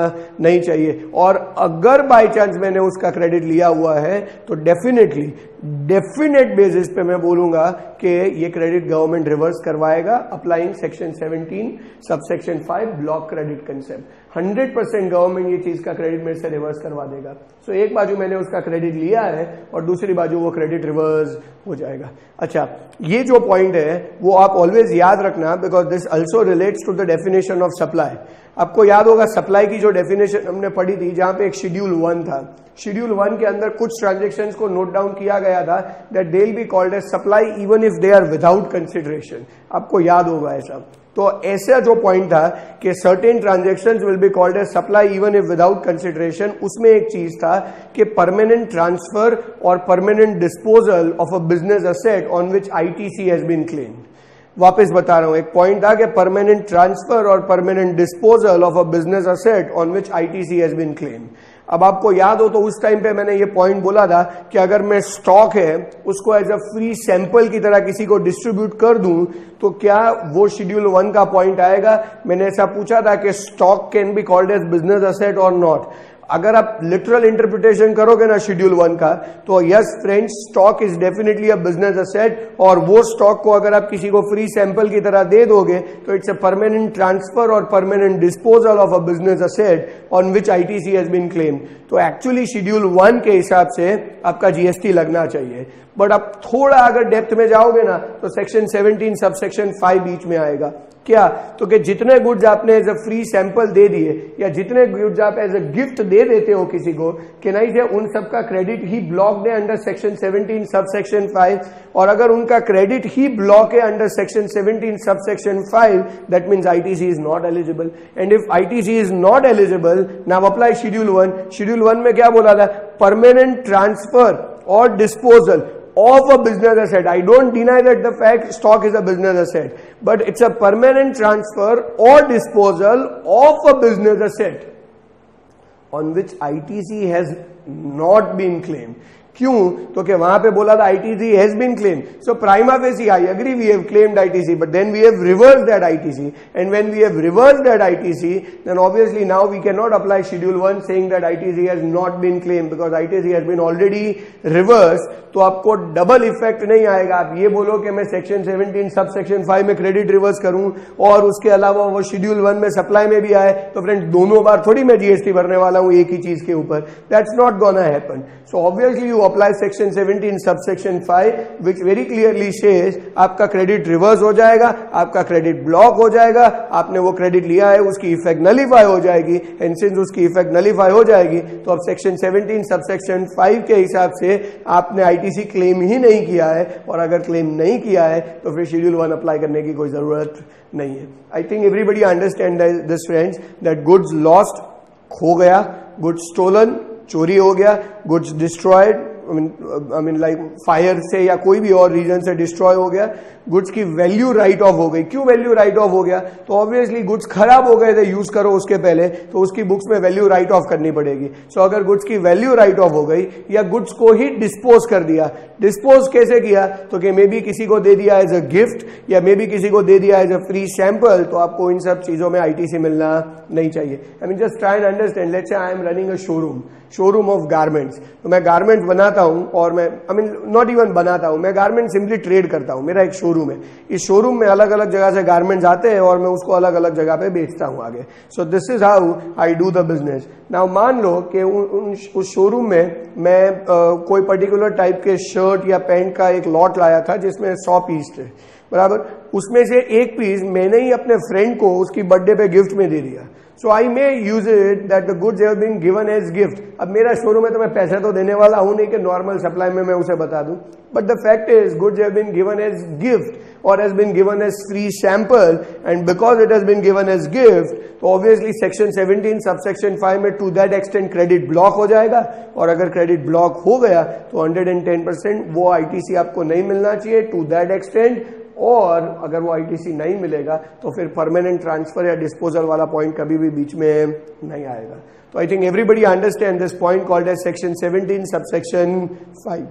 नहीं चाहिए. और अगर बाय चांस मैंने उसका क्रेडिट लिया हुआ है तो डेफिनेट बेसिस पे मैं बोलूंगा कि ये क्रेडिट गवर्नमेंट रिवर्स करवाएगा, applying section 17 subsection 5 block credit concept. 100% government ये चीज का क्रेडिट मेरे से रिवर्स करवा देगा. सो एक बाजू मैंने उसका क्रेडिट लिया है और दूसरी बाजू वो क्रेडिट रिवर्स हो जाएगा. अच्छा, ये जो पॉइंट है वो आप ऑलवेज याद रखना, because this also relates to the definition of supply. आपको याद होगा सप्लाई की जो डेफिनेशन हमने पढ़ी थी, जहां पे एक शेड्यूल 1 था. शेड्यूल 1 के अंदर कुछ ट्रांजेक्शंस को नोट डाउन किया गया था that they will be called as supply even if they are without consideration. आपको याद होगा ऐसा. तो ऐसा जो पॉइंट था कि certain transactions will be called as supply even if without consideration, उसमें एक चीज था कि परमानेंट ट्रांसफर और permanent disposal of a business asset on which ITC has been claimed. वापस बता रहा हूं, एक पॉइंट था कि परमानेंट ट्रांसफर और permanent disposal of a business asset on which ITC has been claimed. अब आपको याद हो तो उस टाइम पे मैंने ये पॉइंट बोला था कि अगर मैं स्टॉक है उसको एज अ फ्री सैंपल की तरह किसी को डिस्ट्रीब्यूट कर दूं तो क्या वो शेड्यूल 1 का पॉइंट आएगा. मैंने ऐसा पूछा था कि stock can be called as business asset और नॉट. अगर आप लिटरल इंटरप्रिटेशन करोगे ना शेड्यूल 1 का, तो yes friends, stock is definitely a business asset, और वो स्टॉक को अगर आप किसी को फ्री सैंपल की तरह दे दोगे तो इट्स अ परमानेंट ट्रांसफर और permanent disposal of a business asset on which ITC has been claimed. तो एक्चुअली शेड्यूल 1 के हिसाब से आपका जीएसटी लगना चाहिए. बट आप थोड़ा अगर डेप्थ में जाओगे ना तो सेक्शन 17 सबसेक्शन 5 बीच में आएगा. क्या? तो कि जितने गुड्स आपने एज अ फ्री सैंपल दे दिए या जितने गुड्स आप एज अ गिफ्ट दे देते हो किसी को, कि नहीं से उन सबका क्रेडिट ही ब्लॉक है अंडर सेक्शन 17 सबसेक्शन 5. और अगर उनका क्रेडिट ही ब्लॉक है under section 17 subsection 5, that means ITC is not eligible. And if ITC is not eligible, now apply schedule 1. Schedule 1 में क्या बोला था? परमानेंट ट्रांसफर और disposal of a business asset. I don't deny that the fact stock is a business asset, but it's a permanent transfer or disposal of a business asset on which ITC has not been claimed. क्यों? तो कि वहां पे बोला था ITC has been claimed. So prima facie I agree we have claimed ITC, but then we have reversed that ITC, and when we have reversed that ITC, then obviously now we cannot apply schedule 1 saying that ITC has not been claimed because ITC has been already reversed. तो आपको डबल इफेक्ट नहीं आएगा. आप ये बोलो कि मैं सेक्शन 17 सब सेक्शन 5 में क्रेडिट रिवर्स करूं और उसके अलावा वो शेड्यूल 1 में सप्लाई में भी आए, तो फ्रेंड्स दोनों बार थोड़ी मैं जीएसटी भरने वाला हूं एक ही चीज के ऊपर. That's not gonna happen. So obviously you apply section 17 subsection 5 which very clearly says आपका क्रेडिट रिवर्स हो जाएगा, आपका क्रेडिट ब्लॉक हो जाएगा. आपने वो क्रेडिट लिया है उसकी इफेक्ट नलीफाई हो जाएगी, एंड सिंस उसकी इफेक्ट नलीफाई हो जाएगी तो अब सेक्शन 17 सबसेक्शन 5 के हिसाब से आपने आईटीसी क्लेम ही नहीं किया है, और अगर क्लेम नहीं किया है तो फिर शेड्यूल 1 अप्लाई करने की कोई जरूरत नहीं है. आई think everybody understand this friends that goods lost, खो गया, गुड्स स्टोलन, चोरी हो गया, goods destroyed, I mean like fire से या कोई भी और रीजन से डिस्ट्रॉय हो गया, गुड्स की वैल्यू राइट ऑफ हो गई. क्यों वैल्यू राइट ऑफ हो गया? तो ऑब्वियसली गुड्स खराब हो गए थे यूज करो उसके पहले, तो उसकी बुक्स में वैल्यू राइट ऑफ करनी पड़ेगी. सो अगर गुड्स की वैल्यू राइट ऑफ हो गई या गुड्स को ही डिस्पोज कर दिया, डिस्पोज कैसे किया? तो कि मे बी किसी को दे दिया एज अ गिफ्ट या मे बी किसी को दे दिया एज अ फ्री सैंपल, तो आपको इन सब चीजों में आईटीसी मिलना नहीं चाहिए. I mean just try and understand. Let's say I am running a showroom of garments. तो मैं गारमेंट्स बनाता हूं, और मैं आई मीन नॉट इवन बनाता हूं, मैं गारमेंट सिंपली ट्रेड करता हूं. मेरा एक शोरूम है, इस शोरूम में अलग अलग जगह से गारमेंट्स आते हैं और मैं उसको अलग अलग जगह पे बेचता हूं आगे. सो this is how I do the business. Now मान लो कि उस शोरूम में मैं कोई पर्टिकुलर टाइप के शर्ट या पैंट का एक लॉट लाया था जिसमें 100 पीस थे, बराबर. उसमें से एक पीस मैंने ही अपने फ्रेंड को उसकी बर्थडे पे गिफ्ट में दे दिया. So I may use it that the goods have been given as gift. अब मेरा शोरूम है तो मैं पैसा तो देने वाला हूं नहीं कि नॉर्मल सप्लाई में मैं उसे बता दूं, but the fact is goods have been given as gift or has been given as free sample, and because it has been given as gift, तो obviously section 17 subsection 5 में to that extent credit block हो जाएगा, और अगर credit block हो गया तो 110% वो ITC आपको नहीं मिलना चाहिए to that extent, और अगर वो ITC नहीं मिलेगा तो फिर permanent transfer या disposal वाला point कभी भी बीच में नहीं आएगा। तो I think everybody understand this point called as section 17 subsection 5।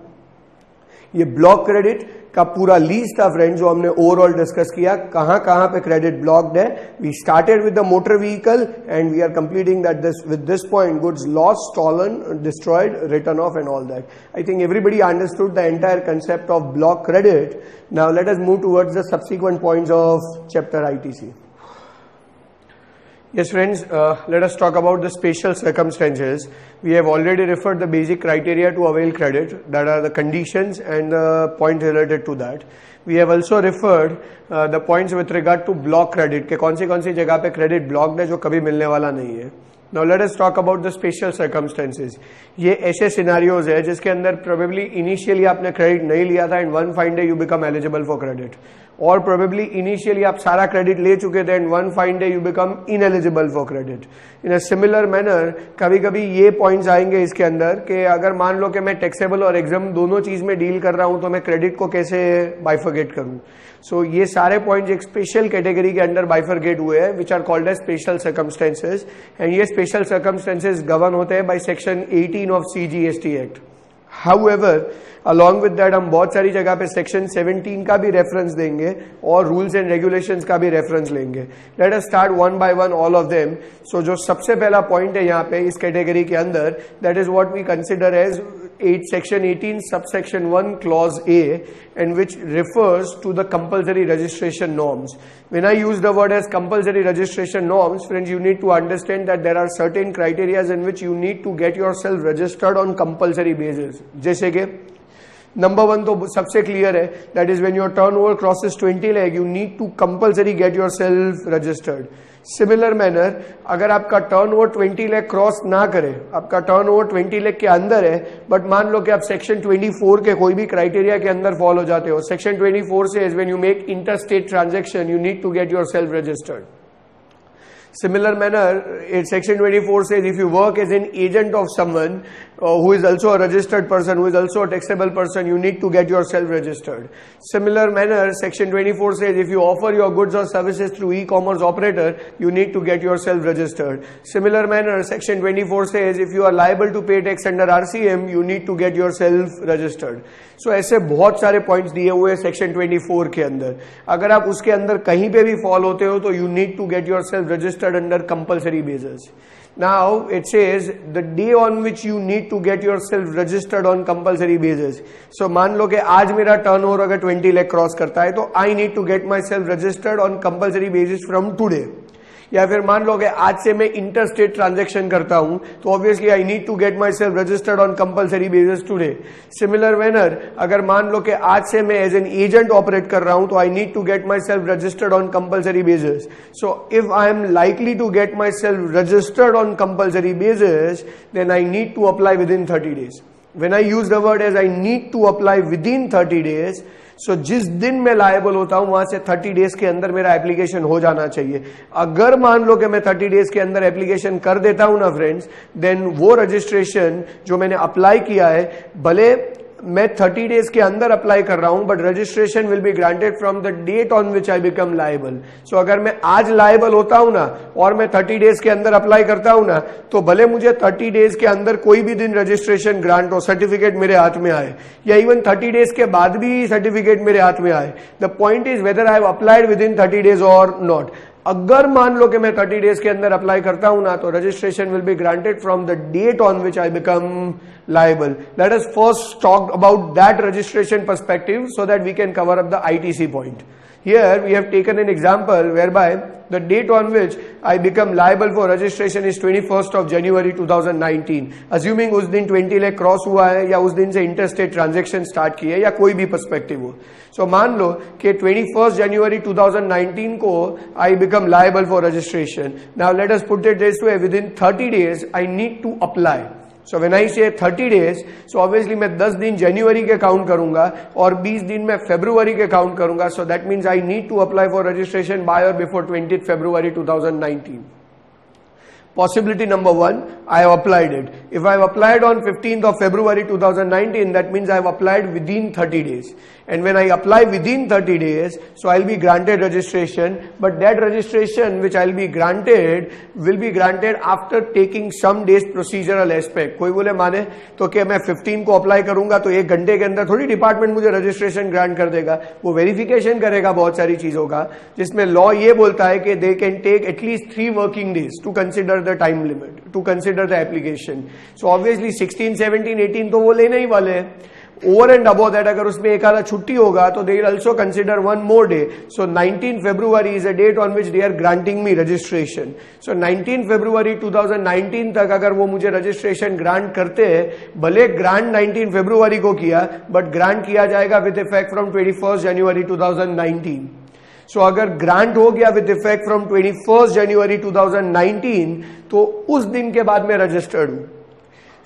ये ब्लॉक क्रेडिट का पूरा लिस्ट था फ्रेंड जो हमने ओवरऑल डिस्कस किया, कहां कहां पे क्रेडिट ब्लॉक्ड है। We started with the motor vehicle and we are completing that with this point goods lost, stolen, destroyed, return of and all that. I think everybody understood the entire concept of block credit. Now let us move towards the subsequent points of chapter ITC. Yes friends, let us talk about the special circumstances. We have already referred the basic criteria to avail credit, that are the conditions and the points related to that. We have also referred the points with regard to block credit, कि कौन सी जगह पे credit blocked है जो कभी मिलने वाला नहीं है। Now let us talk about the special circumstances. ये ऐसे सिनारियोज है जिसके अंदर probably initially आपने क्रेडिट नहीं लिया था and one fine day you become eligible for credit, और probably initially आप सारा क्रेडिट ले चुके थे and one fine day you become ineligible for credit. In a similar manner कभी कभी ये पॉइंट्स आएंगे इसके अंदर कि अगर मान लो कि मैं टैक्सेबल और एग्जाम दोनों चीज में डील कर रहा हूं तो मैं क्रेडिट को कैसे बाइफरगेट करूं। सो ये सारे पॉइंट्स एक स्पेशल कैटेगरी के अंदर बाइफरगेट हुए हैं which are called as special circumstances, and ये स्पेशल सर्कमस्टेंसेज गवर्न होते हैं by section 18 of CGST act. However along with that हम बहुत सारी जगह पे सेक्शन 17 का भी रेफरेंस देंगे और रूल्स एंड रेगुलेशंस का भी रेफरेंस लेंगे। Let us start one by one all of them. So जो सबसे पहला पॉइंट है यहाँ पे इस कैटेगरी के अंदर, that is what we consider as section 18 subsection 1 clause A, and which refers to the compulsory registration norms. When I use the word as compulsory registration norms, friends, you need to understand that there are certain criteria in which you need to get yourself registered on compulsory basis. जैसे कि नंबर 1 तो सबसे क्लियर है, that is when your turnover crosses 20 lakh you need to compulsory get yourself registered. Similar manner अगर आपका टर्नओवर 20 लाख क्रॉस ना करे, आपका टर्नओवर 20 लाख के अंदर है, बट मान लो कि आप सेक्शन 24 के कोई भी क्राइटेरिया के अंदर फॉल हो जाते हो, सेक्शन 24 से when you make interstate transaction you need to get yourself registered. Similar manner, section 24 says if you work as an agent of someone who is also a registered person, who is also a taxable person, you need to get yourself registered. Similar manner, section 24 says if you offer your goods or services through e-commerce operator, you need to get yourself registered. Similar manner, section 24 says if you are liable to pay tax under RCM, you need to get yourself registered. So ऐसे बहुत सारे पॉइंट्स दिए हुए सेक्शन 24 के अंदर। अगर आप उसके अंदर कहीं पे भी फॉल होते हो तो you need to get yourself registered under compulsory basis. Now it says the day on which you need to get yourself registered on compulsory basis. So मान लो कि आज मेरा टर्नओवर अगर 20 लाख क्रॉस करता है तो I need to get myself registered on compulsory basis from today. या फिर मान लो कि आज से मैं इंटरस्टेट ट्रांजैक्शन करता हूं तो obviously I need to get myself registered on compulsory basis today. Similar manner अगर मान लो कि आज से मैं एज एन एजेंट ऑपरेट कर रहा हूं तो I need to get myself registered on compulsory basis. So if I am likely to get myself registered on compulsory basis then I need to apply within 30 days। When I use the word as I need to apply within 30 days, so जिस दिन मैं लायबल होता हूं वहां से 30 डेज के अंदर मेरा एप्लीकेशन हो जाना चाहिए। अगर मान लो कि मैं 30 डेज के अंदर एप्लीकेशन कर देता हूं ना फ्रेंड्स, देन वो रजिस्ट्रेशन जो मैंने अप्लाई किया है, भले मैं 30 डेज के अंदर अप्लाई कर रहा हूं but registration will be granted from the date on which I become liable. So अगर मैं आज लायबल होता हूं ना और मैं 30 डेज के अंदर अप्लाई करता हूं ना तो भले मुझे 30 डेज के अंदर कोई भी दिन रजिस्ट्रेशन ग्रांट हो, सर्टिफिकेट मेरे हाथ में आए, या इवन 30 डेज के बाद भी सर्टिफिकेट मेरे हाथ में आए, the point is whether I have applied with in 30 days और नॉट। अगर मान लो कि मैं 30 डेज के अंदर अप्लाई करता हूं ना तो registration will be granted from the date on which I become liable. Let us first talk about that registration perspective so that we can cover up the ITC point. Here we have taken an example whereby the date on which I become liable for registration is 21st of January 2019. Assuming उस दिन 20 लाख क्रॉस हुआ है या उस दिन से इंटरस्टेट ट्रांजैक्शन स्टार्ट किए या कोई भी पर्सपेक्टिव हो. So मान लो कि 21st January 2019 को I become liable for registration. Now let us put it this way, within 30 days I need to apply. So when I say 30 days, so obviously मैं 10 दिन जनवरी के काउंट करूंगा और 20 दिन मैं फरवरी के काउंट करूंगा. So that means I need to apply for registration by or before 20th February 2019. Possibility number 1, I have applied it. If I have applied on 15th of February 2019, that means I have applied within 30 days. And when I apply within 30 days, so I'll be granted registration, but that registration which I'll be granted will be granted after taking some days procedural aspect. कोई बोले माने तो क्या मैं 15 को अप्लाई करूंगा तो 1 घंटे के अंदर थोड़ी डिपार्टमेंट मुझे रजिस्ट्रेशन ग्रांट कर देगा. वो वेरिफिकेशन करेगा बहुत सारी चीजों का, जिसमें लॉ ये बोलता है कि they can take at least 3 working days to consider the time limit, to consider the application. So obviously 16, 17, 18 तो वो लेने ही वाले हैं. ओवर एंड अबव दैट अगर उसमें एक आधा छुट्टी होगा तो they will also consider 1 more day. So 19 February is a date on which they are granting me registration. So 19 February 2019 तक अगर वो मुझे रजिस्ट्रेशन ग्रांट करते हैं, भले ग्रांट 19 फरवरी को किया, बट ग्रांट किया जाएगा with effect from 21st January 2019. So अगर ग्रांट हो गया with effect from 21st January 2019 तो उस दिन के बाद मैं रजिस्टर्ड हूं.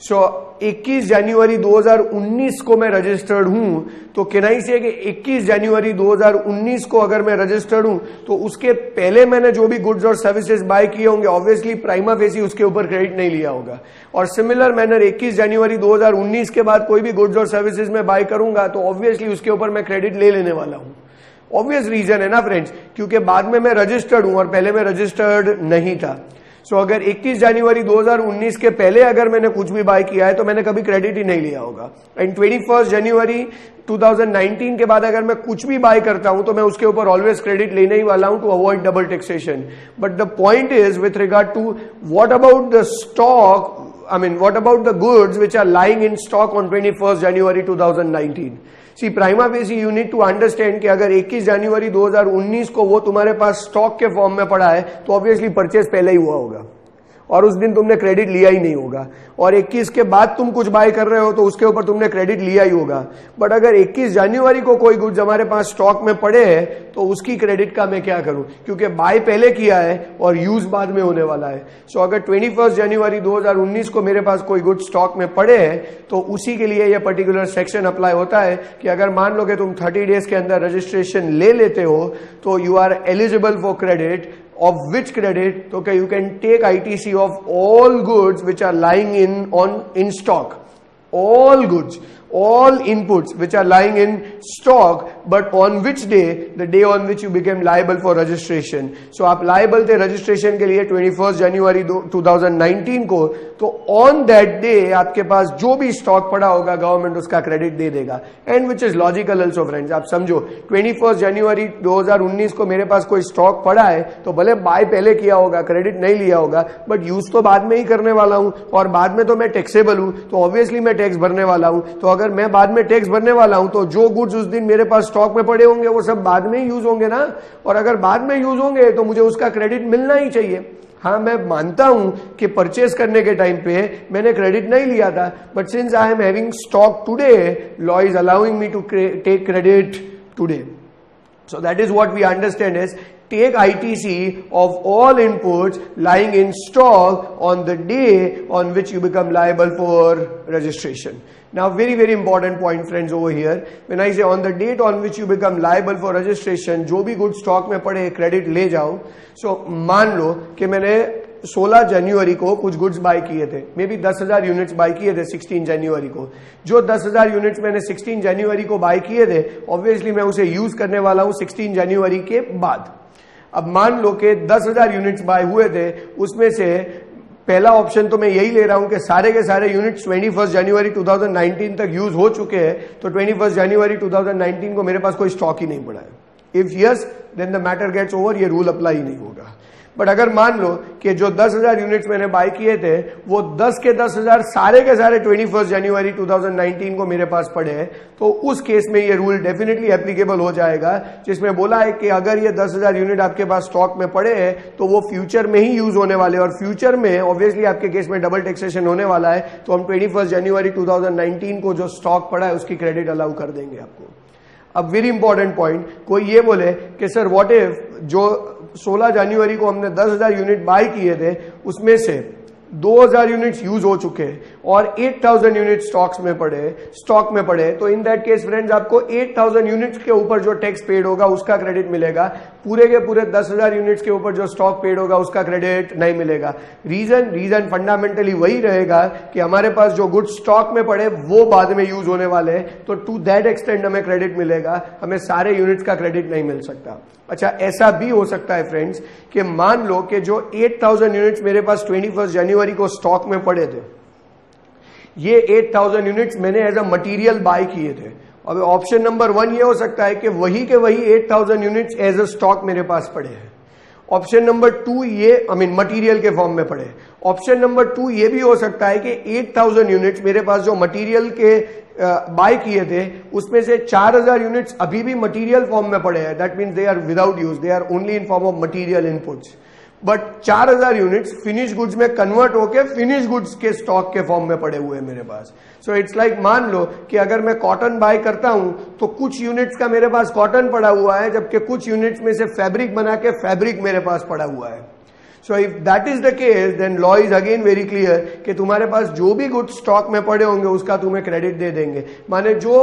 सो 21 जनवरी 2019 को मैं रजिस्टर्ड हूं, तो कैन से कि 21 जनवरी 2019 को अगर मैं रजिस्टर्ड हूं तो उसके पहले मैंने जो भी गुड्स और सर्विसेज बाय किए होंगे ऑब्वियसली प्राइमा फेसी उसके ऊपर क्रेडिट नहीं लिया होगा. और सिमिलर मैनर 21 जनवरी 2019 के बाद कोई भी गुड्स और सर्विसेज में बाय करूंगा तो ऑब्वियसली उसके ऊपर मैं क्रेडिट ले लेने वाला हूं. ऑब्वियस रीजन है ना फ्रेंड्स, क्योंकि बाद में मैं रजिस्टर्ड हूं और पहले मैं रजिस्टर्ड नहीं था. सो अगर 21 जनवरी 2019 के पहले अगर मैंने कुछ भी बाय किया है तो मैंने कभी क्रेडिट ही नहीं लिया होगा. एंड 21 जनवरी 2019 के बाद अगर मैं कुछ भी बाय करता हूं तो मैं उसके ऊपर ऑलवेज क्रेडिट लेने ही वाला हूं to avoid double taxation. But the point is with regard to what about the stock, I mean, what about the goods which are lying in stock on 21st January 2019? See, prima facie you need to understand कि अगर 21 जनवरी 2019 को वो तुम्हारे पास स्टॉक के फॉर्म में पड़ा है तो ऑब्वियसली परचेज पहले ही हुआ होगा और उस दिन तुमने क्रेडिट लिया ही नहीं होगा. और 21 के बाद तुम कुछ बाय कर रहे हो तो उसके ऊपर तुमने क्रेडिट लिया ही होगा. बट अगर 21 जनवरी को कोई गुड्स हमारे पास स्टॉक में पड़े हैं तो उसकी क्रेडिट का मैं क्या करूं, क्योंकि बाय पहले किया है और यूज बाद में होने वाला है. सो अगर 21 जनवरी 2019 को मेरे पास कोई गुड्स स्टॉक में पड़े हैं तो उसी के लिए यह पर्टिकुलर सेक्शन अप्लाई होता है कि अगर मान लो कि तुम 30 डेज के अंदर रजिस्ट्रेशन ले लेते हो तो you are eligible for credit. Of which credit? Okay, you can take ITC of all goods which are lying in stock. All goods, all inputs which are lying in stock, but on which day? The day on which you became liable for registration. So आप liable थे registration के लिए 21 जनवरी 2019 को, तो on that day आपके पास जो भी स्टॉक पड़ा होगा गवर्नमेंट उसका क्रेडिट दे देगा. And which is logical also friends. आप समझो 21 जनवरी 2019 को मेरे पास कोई स्टॉक पड़ा है तो भले बाय पहले किया होगा, क्रेडिट नहीं लिया होगा, बट यूज तो बाद में ही करने वाला हूं और बाद में तो मैं टैक्सेबल हूं तो ऑब्वियसली मैं टैक्स भरने वाला हूं. तो अगर मैं बाद में टैक्स भरने वाला हूं तो जो गुड्स उस दिन मेरे पास स्टॉक में पड़े होंगे वो सब बाद में यूज होंगे ना. और अगर बाद में यूज होंगे तो मुझे उसका क्रेडिट मिलना ही चाहिए. हाँ, मैं मानता हूं कि परचेस करने के टाइम पे मैंने क्रेडिट नहीं लिया था, but since I am having stock today, law is allowing me to take credit today. So that is what we understand as take ITC of all inputs lying in stock on the day on which you become liable for registration. Now very very important point friends over here, when I say on the date on which you become liable for registration, जो भी गुड स्टॉक में पड़े क्रेडिट ले जाओ. सो मान लो कि मैंने 16 जनवरी को कुछ गुड्स बाय किए थे, मे बी 10,000 यूनिट्स बाय किए थे 16 जनवरी को. जो 10,000 यूनिट्स मैंने 16 जनवरी को बाय किए थे ऑब्वियसली मैं उसे यूज करने वाला हूं 16 जनवरी के बाद. अब मान लो कि 10,000 यूनिट्स बाय हुए थे, उसमें से पहला ऑप्शन तो मैं यही ले रहा हूं कि सारे के सारे यूनिट्स 21 जनवरी 2019 तक यूज हो चुके हैं, तो 21 जनवरी 2019 को मेरे पास कोई स्टॉक ही नहीं पड़ा है. If yes then the matter gets over, ये रूल अप्लाई नहीं होगा. बट अगर मान लो कि जो 10,000 यूनिट्स मैंने बाय किए थे वो 10 के 10,000 सारे के सारे 21 जनवरी 2019 को मेरे पास पड़े हैं, तो उस केस में ये रूल डेफिनेटली एप्लीकेबल हो जाएगा, जिसमें बोला है कि अगर ये 10,000 यूनिट आपके पास स्टॉक में पड़े हैं तो वो फ्यूचर में ही यूज होने वाले, और फ्यूचर में ऑब्वियसली आपके केस में डबल टैक्सेशन होने वाला है, तो हम 21 जनवरी 2019 को जो स्टॉक पड़ा है उसकी क्रेडिट अलाउ कर देंगे आपको। अब वेरी इंपॉर्टेंट पॉइंट, कोई ये बोले कि सर व्हाट इफ जो 16 जनवरी को हमने 10,000 यूनिट बाय किए थे उसमें से 2,000 यूनिट्स यूज हो चुके और 8,000 यूनिट स्टॉक में पड़े, तो इन दैट केस फ्रेंड्स आपको 8,000 यूनिट्स के ऊपर जो टैक्स पेड होगा उसका क्रेडिट मिलेगा, पूरे के पूरे 10,000 यूनिट्स के ऊपर जो स्टॉक पेड होगा उसका क्रेडिट नहीं मिलेगा। रीजन फंडामेंटली वही रहेगा कि हमारे पास जो गुड स्टॉक में पड़े वो बाद में यूज होने वाले हैं, तो टू दैट एक्सटेंड हमें क्रेडिट मिलेगा, हमें सारे यूनिट्स का क्रेडिट नहीं मिल सकता। अच्छा, ऐसा भी हो सकता है फ्रेंड्स कि मान लो कि जो 8,000 यूनिट्स मेरे पास 21 जनवरी को स्टॉक में पड़े थे, ये 8,000 यूनिट्स मैंने एज अ मटेरियल बाय किए थे। अब ऑप्शन नंबर 1 ये हो सकता है कि वही के वही 8,000 यूनिट्स एज अ स्टॉक मेरे पास पड़े हैं। ऑप्शन नंबर 2 ये मटेरियल के फॉर्म में पड़े। ऑप्शन नंबर 2 ये भी हो सकता है कि 8,000 यूनिट्स मेरे पास जो मटेरियल के बाय किए थे उसमें से 4,000 यूनिट्स अभी भी मटेरियल फॉर्म में पड़े हैं, that means they are without use, they are only in form of material inputs, but 4,000 units finish goods में कन्वर्ट होके फिनिश गुड्स के स्टॉक के फॉर्म में पड़े हुए हैं मेरे पास। सो इट्स लाइक मान लो कि अगर मैं कॉटन बाय करता हूं तो कुछ यूनिट्स का मेरे पास कॉटन पड़ा हुआ है, जबकि कुछ यूनिट्स में से फैब्रिक बना के फैब्रिक मेरे पास पड़ा हुआ है। So if that is the case, then law is again very clear कि तुम्हारे पास जो भी गुड स्टॉक में पड़े होंगे उसका तुम्हें क्रेडिट दे देंगे। माने जो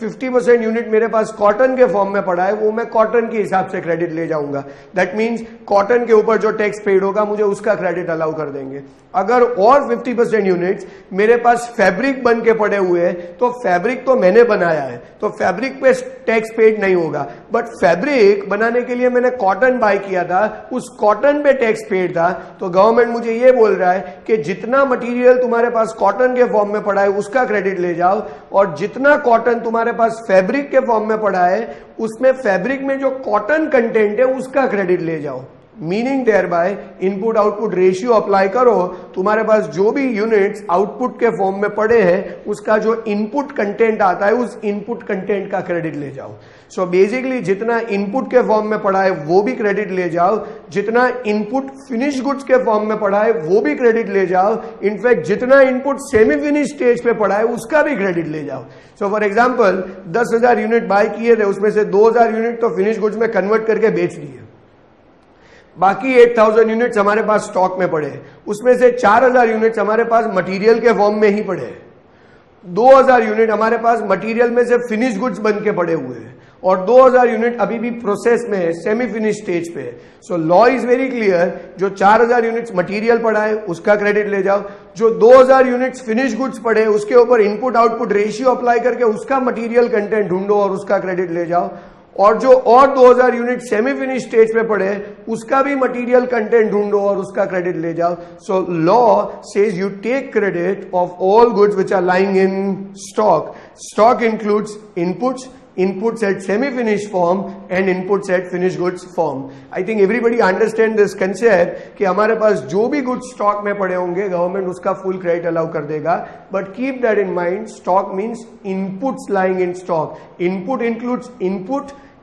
50% यूनिट मेरे पास कॉटन के फॉर्म में पड़ा है वो मैं कॉटन के हिसाब से क्रेडिट ले जाऊंगा, दैट मीन्स कॉटन के ऊपर जो टैक्स पेड होगा मुझे उसका क्रेडिट अलाउ कर देंगे। अगर और 50% यूनिट्स मेरे पास फैब्रिक बन के पड़े हुए हैं तो फैब्रिक तो मैंने बनाया है तो फैब्रिक पे टैक्स पेड नहीं होगा, बट फैब्रिक बनाने के लिए मैंने कॉटन बाय किया था, उस कॉटन पे टैक्स पेड था, तो गवर्नमेंट मुझे ये बोल रहा है कि जितना मटेरियल तुम्हारे पास कॉटन के फॉर्म में पड़ा है उसका क्रेडिट ले जाओ, और जितना कॉटन तुम्हारे पास फैब्रिक के फॉर्म में पड़ा है उसमें फैब्रिक में जो कॉटन कंटेंट है उसका क्रेडिट ले जाओ। Meaning thereby input output ratio apply करो, तुम्हारे पास जो भी यूनिट्स आउटपुट के फॉर्म में पड़े हैं उसका जो इनपुट कंटेंट आता है उस इनपुट कंटेंट का क्रेडिट ले जाओ। सो बेसिकली जितना इनपुट के फॉर्म में पड़ा है वो भी क्रेडिट ले जाओ, जितना इनपुट फिनिश गुड्स के फॉर्म में पड़ा है वो भी क्रेडिट ले जाओ, इनफैक्ट जितना इनपुट सेमी फिनिश स्टेज पे पड़ा है उसका भी क्रेडिट ले जाओ। So for example 10,000 unit buy किए थे, उसमें से 2,000 यूनिट तो फिनिश गुड्स में कन्वर्ट करके बेच दिए, बाकी 8,000 यूनिट्स हमारे पास स्टॉक में पड़े, उसमें से 4,000 यूनिट्स हमारे पास मटेरियल के फॉर्म में ही पड़े, 2,000 यूनिट हमारे पास मटेरियल में से फिनिश गुड्स बन के पड़े हुए हैं, और 2,000 यूनिट अभी भी प्रोसेस में है, सेमी फिनिश स्टेज पे है। So law is very clear, जो 4,000 यूनिट्स मटेरियल पड़ा है उसका क्रेडिट ले जाओ, जो 2,000 यूनिट्स फिनिश गुड्स पड़े उसके ऊपर इनपुट आउटपुट रेशियो अप्लाई करके उसका मटेरियल कंटेंट ढूंढो और उसका क्रेडिट ले जाओ, और जो और 2,000 यूनिट सेमी फिनिश स्टेज पे पड़े उसका भी मटेरियल कंटेंट ढूंढो और उसका क्रेडिट ले जाओ। So law says you take credit of all goods which are lying in stock. Stock includes inputs at semi-finished form and inputs at finished goods form. I think everybody understand this concept कि हमारे पास जो भी गुड्स स्टॉक में पड़े होंगे गवर्नमेंट उसका फुल क्रेडिट अलाउ कर देगा, but keep that in mind, stock means inputs lying in stock. Input includes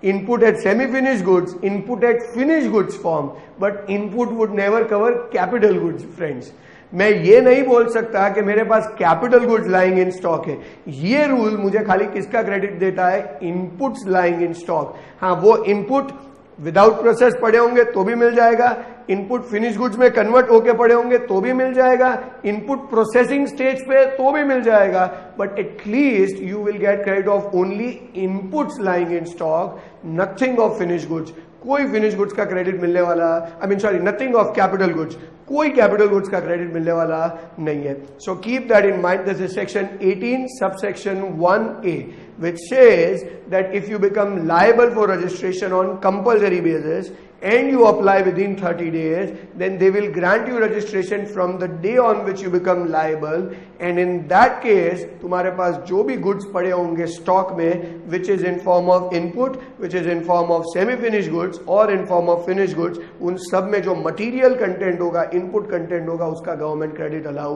input at semi-finished goods, input at finished goods form, but input would never cover capital goods, friends. मैं ये नहीं बोल सकता कि मेरे पास capital goods lying in stock है, ये रूल मुझे खाली किसका क्रेडिट देता है, इनपुट्स लाइंग इन स्टॉक। हाँ, वो इनपुट विदाउट प्रोसेस पड़े होंगे तो भी मिल जाएगा, इनपुट फिनिश गुड्स में कन्वर्ट होके पड़े होंगे तो भी मिल जाएगा, इनपुट प्रोसेसिंग स्टेज पे तो भी मिल जाएगा, but at least you will get credit of only inputs lying in stock, nothing of finish goods. कोई फिनिश गुड्स का क्रेडिट मिलने वाला, नथिंग ऑफ कैपिटल गुड्स, कोई कैपिटल गुड्स का क्रेडिट मिलने वाला नहीं है। So keep that in mind. This is section 18 subsection 1A which says that if you become liable for registration on compulsory basis and you apply within 30 days, then they will grant you registration from the day on which you become liable. And in that case, तुम्हारे पास जो भी goods पड़े होंगे stock में, which is in form of input, which is in form of semi-finished goods or in form of finished goods, उन सब में जो material content होगा, input content होगा, उसका government credit allow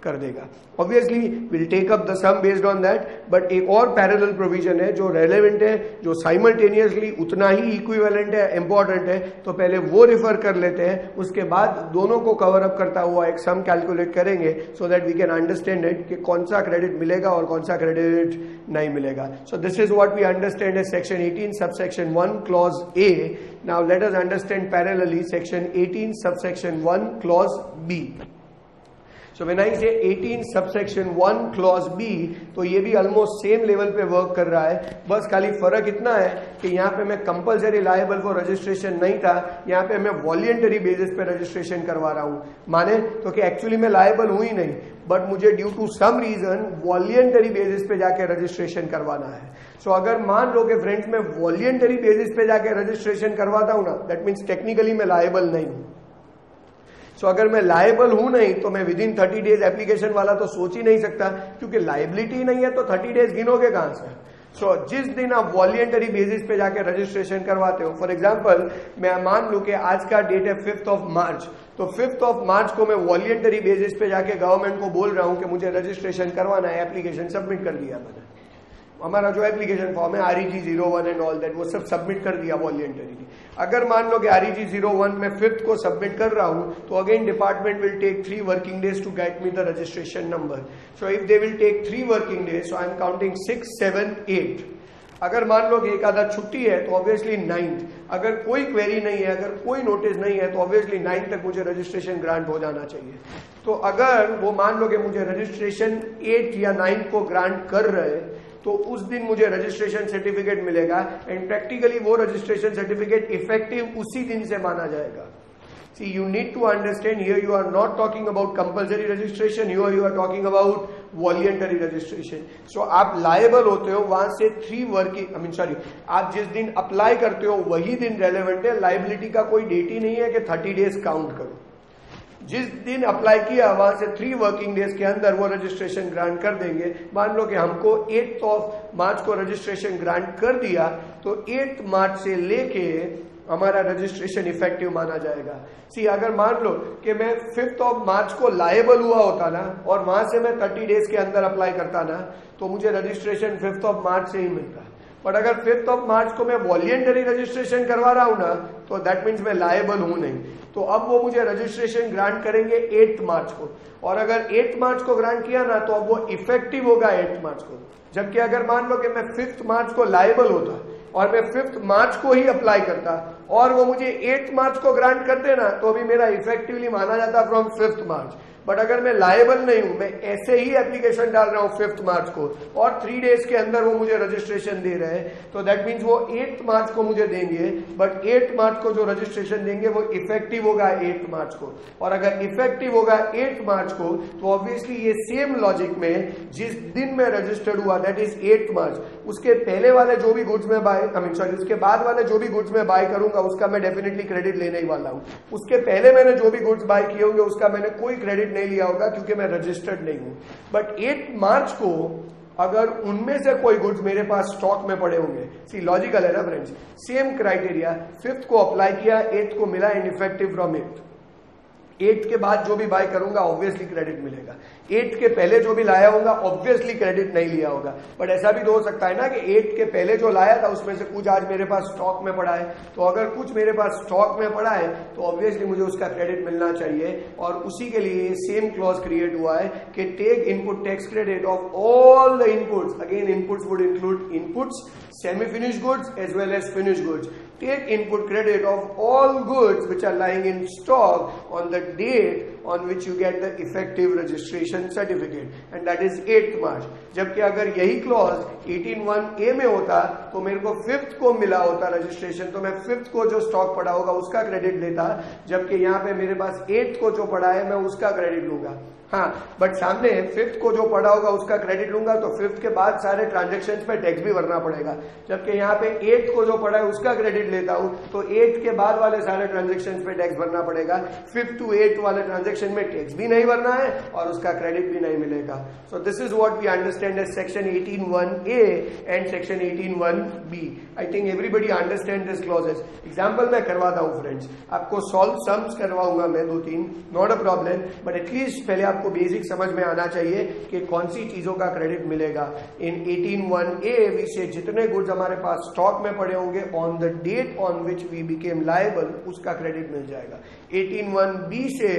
कर देगा. Obviously, we'll take up the sum based on that, but एक और parallel provision है जो relevant है, जो simultaneously उतना ही equivalent है, important है, तो पहले वो refer कर लेते हैं, उसके बाद दोनों को cover up करता हुआ एक sum calculate करेंगे, so that we can understand it कि कौन सा credit मिलेगा और कौन सा credit नहीं मिलेगा. So this is what we understand as section 18 subsection 1 clause A. Now let us understand parallelly section 18 subsection 1 clause B. So when I say 18 subsection 1 clause B, तो ये भी almost same level पे work कर रहा है. बस खाली फर्क इतना है कि यहाँ पे मैं compulsory liable for registration नहीं था, यहाँ पे मैं voluntary basis पे registration करवा रहा हूँ. माने तो कि actually मैं liable हूँ ही नहीं, but मुझे due to some reason voluntary basis पे जाके registration करवाना है. So अगर मान लो कि friends मैं voluntary basis पे जाके registration करवाता हूँ ना, that means technically मैं liable नहीं हूँ. So अगर मैं लायबल हूं नहीं तो मैं विद इन 30 डेज एप्लीकेशन वाला तो सोच ही नहीं सकता, क्योंकि लाइबिलिटी नहीं है तो 30 डेज गिनोगे कहां से. सो जिस दिन आप वॉलंटरी बेसिस पे जाके रजिस्ट्रेशन करवाते हो, फॉर एग्जांपल मैं मान लूं कि आज का डेट है 5th ऑफ मार्च, तो 5th ऑफ मार्च को मैं वॉलंटरी बेसिस पे जाके गवर्नमेंट को बोल रहा हूं कि मुझे रजिस्ट्रेशन करवाना है, एप्लीकेशन सबमिट कर दिया मैंने. हमारा जो एप्लीकेशन फॉर्म है REG 01 एंड ऑल दैट, वो सब सबमिट कर दिया वॉलंटरीली. अगर मान लो कि REG 01 में 5th को सबमिट कर रहा हूं, तो again department will take 3 working days to get me the registration number. So if they will take 3 working days, so I am counting 6, 7, 8. अगर मान लो कि एक आधा छुट्टी है तो ऑब्वियसली 9th. अगर कोई क्वेरी नहीं है, अगर कोई नोटिस नहीं है, तो ऑब्वियसली 9th तक मुझे रजिस्ट्रेशन ग्रांट हो जाना चाहिए. तो अगर वो मान लो कि मुझे रजिस्ट्रेशन 8 या 9 को ग्रांट कर रहे, तो उस दिन मुझे रजिस्ट्रेशन सर्टिफिकेट मिलेगा एंड प्रैक्टिकली वो रजिस्ट्रेशन सर्टिफिकेट इफेक्टिव उसी दिन से माना जाएगा. See, you need to understand here you are not talking about compulsory registration, here you are talking about voluntary registration. So आप liable होते हो वहां से 3 वर्किंग आप जिस दिन अप्लाई करते हो वही दिन रेलेवेंट है. लाइबिलिटी का कोई डेट ही नहीं है कि 30 डेज काउंट करो. जिस दिन अप्लाई किया वहां से 3 वर्किंग डेज के अंदर वो रजिस्ट्रेशन ग्रांट कर देंगे. मान लो कि हमको 8th ऑफ मार्च को रजिस्ट्रेशन ग्रांट कर दिया, तो 8th मार्च से लेके हमारा रजिस्ट्रेशन इफेक्टिव माना जाएगा. सी अगर मान लो कि मैं 5th ऑफ मार्च को लायबल हुआ होता ना और वहां से मैं 30 डेज के अंदर अप्लाई करता ना, तो मुझे रजिस्ट्रेशन 5th ऑफ मार्च से ही मिलता. बट अगर 5th ऑफ मार्च को मैं वॉलंटरी रजिस्ट्रेशन करवा रहा हूं ना, तो दैट मीन्स मैं लायबल हूं नहीं. तो अब वो मुझे रजिस्ट्रेशन ग्रांट करेंगे 8th मार्च को, और अगर 8th मार्च को ग्रांट किया ना तो अब वो इफेक्टिव होगा 8th मार्च को. जबकि अगर मान लो कि मैं 5th मार्च को लायबल होता और मैं 5th मार्च को ही अप्लाई करता और वो मुझे 8th मार्च को ग्रांट कर देना, तो अभी मेरा इफेक्टिवली माना जाता फ्रॉम 5th मार्च. बट अगर मैं लायबल नहीं हूं, मैं ऐसे ही एप्लीकेशन डाल रहा हूं 5th मार्च को और 3 डेज के अंदर वो मुझे रजिस्ट्रेशन दे रहे हैं, तो दैट मीन्स वो 8th मार्च को मुझे देंगे. बट 8th मार्च को जो रजिस्ट्रेशन देंगे वो इफेक्टिव होगा 8th मार्च को. और अगर इफेक्टिव होगा 8th मार्च को, तो ऑब्वियसली ये सेम लॉजिक में जिस दिन में रजिस्टर्ड हुआ दैट इज 8th मार्च, उसके पहले वाले जो भी गुड्स में बाय उसके बाद वाले जो भी गुड्स में बाय करूंगा उसका मैं डेफिनेटली क्रेडिट लेने ही वाला हूं. उसके पहले मैंने जो भी गुड्स बाय किए होंगे उसका मैंने कोई क्रेडिट नहीं लिया होगा, क्योंकि मैं रजिस्टर्ड नहीं हूं. बट 8th मार्च को अगर उनमें से कोई गुड्स मेरे पास स्टॉक में पड़े होंगे, सी लॉजिकल है ना फ्रेंड्स, सेम क्राइटेरिया, 5th को अप्लाई किया, 8th को मिला एंड इफेक्टिव फ्रॉम 8th के बाद जो भी बाय करूंगा ऑब्वियसली क्रेडिट मिलेगा. 8th के पहले जो भी लाया होगा ऑब्वियसली क्रेडिट नहीं लिया होगा. बट ऐसा भी तो हो सकता है ना कि 8th के पहले जो लाया था उसमें से कुछ आज मेरे पास स्टॉक में पड़ा है, तो अगर कुछ मेरे पास स्टॉक में पड़ा है तो ऑब्वियसली मुझे उसका क्रेडिट मिलना चाहिए. और उसी के लिए सेम क्लॉज क्रिएट हुआ है कि take input tax credit of all the inputs. Again inputs would include inputs, semi finished goods as well as finished goods. Take input credit of all goods which are lying in stock on the date on which you get the effective registration certificate, and that is 8th March. जबकि अगर यही क्लॉज 18(1)A में होता तो मेरे को 5th को मिला होता रजिस्ट्रेशन, तो मैं 5th को जो स्टॉक पड़ा होगा उसका क्रेडिट लेता, जबकि यहाँ पे मेरे पास 8th को जो पड़ा है मैं उसका क्रेडिट लूंगा. हाँ, बट सामने 5th को जो पड़ा होगा उसका क्रेडिट लूंगा तो 5th के बाद सारे ट्रांजेक्शन पे टैक्स भी भरना पड़ेगा, जबकि यहाँ पे 8th को जो पड़ा है उसका क्रेडिट लेता हूं तो 8th के बाद वाले सारे ट्रांजेक्शन पे टैक्स भरना पड़ेगा। 5th to 8th वाले ट्रांजेक्शन में टैक्स भी नहीं भरना है और उसका क्रेडिट भी नहीं मिलेगा। So this is what we understand as section 18(1)A and section 18(1)B। I think everybody understand this clauses. Example मैं करवाता हूँ फ्रेंड्स, आपको सॉल्व सम्स करवाऊंगा मैं 2-3, not a problem, but at least पहले आपको बेसिक समझ में आना चाहिए कि कौन सी चीजों का क्रेडिट मिलेगा। इन 18(1)A विषय जितने गुड्स हमारे पास स्टॉक में पड़े होंगे on the date on which we became liable उसका क्रेडिट मिल जाएगा। 18(1)B से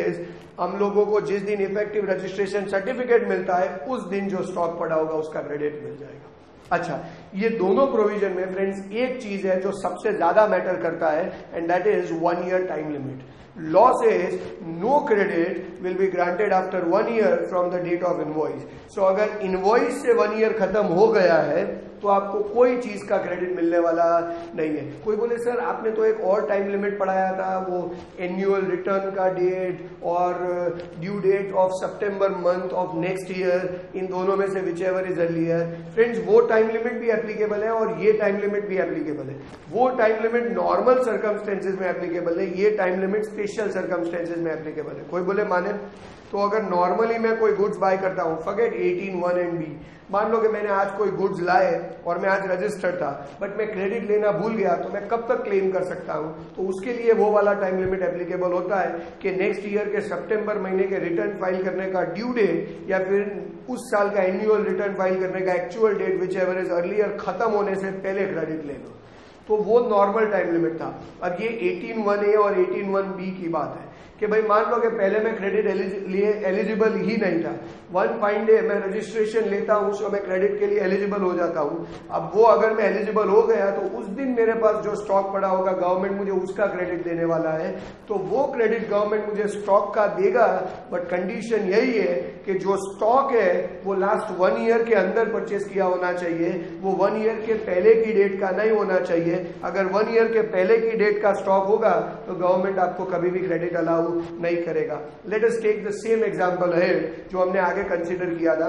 हम लोगों को जिस दिन इफेक्टिव रजिस्ट्रेशन सर्टिफिकेट मिलता है उस दिन जो स्टॉक पड़ा होगा उसका क्रेडिट मिल जाएगा। अच्छा, ये दोनों प्रोविजन में फ्रेंड्स एक चीज है जो सबसे ज्यादा मैटर करता है and that is 1 year time limit. Law says no credit will be granted after 1 year from the date of invoice. So अगर invoice से 1 year खत्म हो गया है तो आपको कोई चीज का क्रेडिट मिलने वाला नहीं है। कोई बोले सर आपने तो एक और टाइम लिमिट पढ़ाया था, वो एनुअल रिटर्न का डेट और due date of September month of next year, इन दोनों में से whichever is earlier. Friends वो टाइम लिमिट भी एप्लीकेबल है और ये टाइम लिमिट भी एप्लीकेबल है। वो टाइम लिमिट नॉर्मल सर्कमस्टेंसेज में एप्लीकेबल है, ये टाइम लिमिट स्पेशल सर्कमस्टेंसेज में एप्लीकेबल है। कोई बोले माने तो अगर नॉर्मली मैं कोई गुड्स बाय करता हूं, फॉरगेट 18(1) एंड B, मान लो कि मैंने आज कोई गुड्स लाए और मैं आज रजिस्टर्ड था बट मैं क्रेडिट लेना भूल गया तो मैं कब तक क्लेम कर सकता हूं? तो उसके लिए वो वाला टाइम लिमिट एप्लीकेबल होता है कि नेक्स्ट ईयर के सितंबर महीने के रिटर्न फाइल करने का ड्यू डेट या फिर उस साल का एनुअल रिटर्न फाइल करने का actual date whichever is earlier खत्म होने से पहले क्रेडिट ले लो। तो वो नॉर्मल टाइम लिमिट था। अब ये 18(1)A और 18(1)B की बात है कि भाई मान लो कि पहले मैं क्रेडिट लिए एलिजिबल ही नहीं था, 1 फाइन डे मैं रजिस्ट्रेशन लेता हूं तो मैं क्रेडिट के लिए एलिजिबल हो जाता हूं। अब वो अगर मैं एलिजिबल हो गया तो उस दिन मेरे पास जो स्टॉक पड़ा होगा गवर्नमेंट मुझे उसका क्रेडिट देने वाला है, तो वो क्रेडिट गवर्नमेंट मुझे स्टॉक का देगा, बट कंडीशन यही है कि जो स्टॉक है वो लास्ट 1 ईयर के अंदर परचेस किया होना चाहिए, वो 1 ईयर के पहले की डेट का नहीं होना चाहिए। अगर 1 ईयर के पहले की डेट का स्टॉक होगा तो गवर्नमेंट आपको कभी भी क्रेडिट अलाउ नहीं करेगा। Let us take the same example है जो हमने आगे कंसीडर किया था।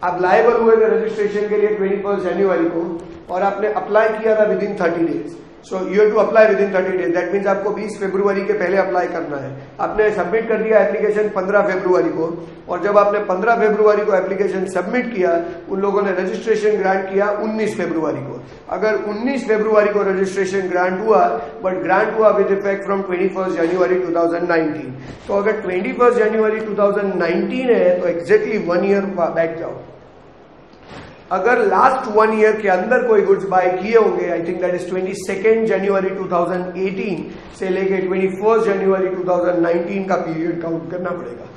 आप लायबल हुए थे रजिस्ट्रेशन के लिए 21 जनवरी को और आपने अप्लाई किया था within 30 days. So you have to apply within 30 days, that means आपको 20 फरवरी के पहले अप्लाई करना है। आपने सबमिट कर दिया एप्लीकेशन 15 फरवरी को, और जब आपने 15 फरवरी को एप्लीकेशन सबमिट किया उन लोगों ने रजिस्ट्रेशन ग्रांट किया 19 फरवरी को। अगर 19 फरवरी को रजिस्ट्रेशन ग्रांट हुआ बट ग्रांट हुआ विद इफेक्ट फ्रॉम 21 जनवरी 2019, तो अगर 21 जनवरी 2019 है तो एग्जैक्टली 1 ईयर बैक जाओ। अगर लास्ट 1 ईयर के अंदर कोई गुड्स बाय किए होंगे, आई थिंक दैट इज 22 जनवरी 2018 से लेके 21 जनवरी 2019 का पीरियड काउंट करना पड़ेगा।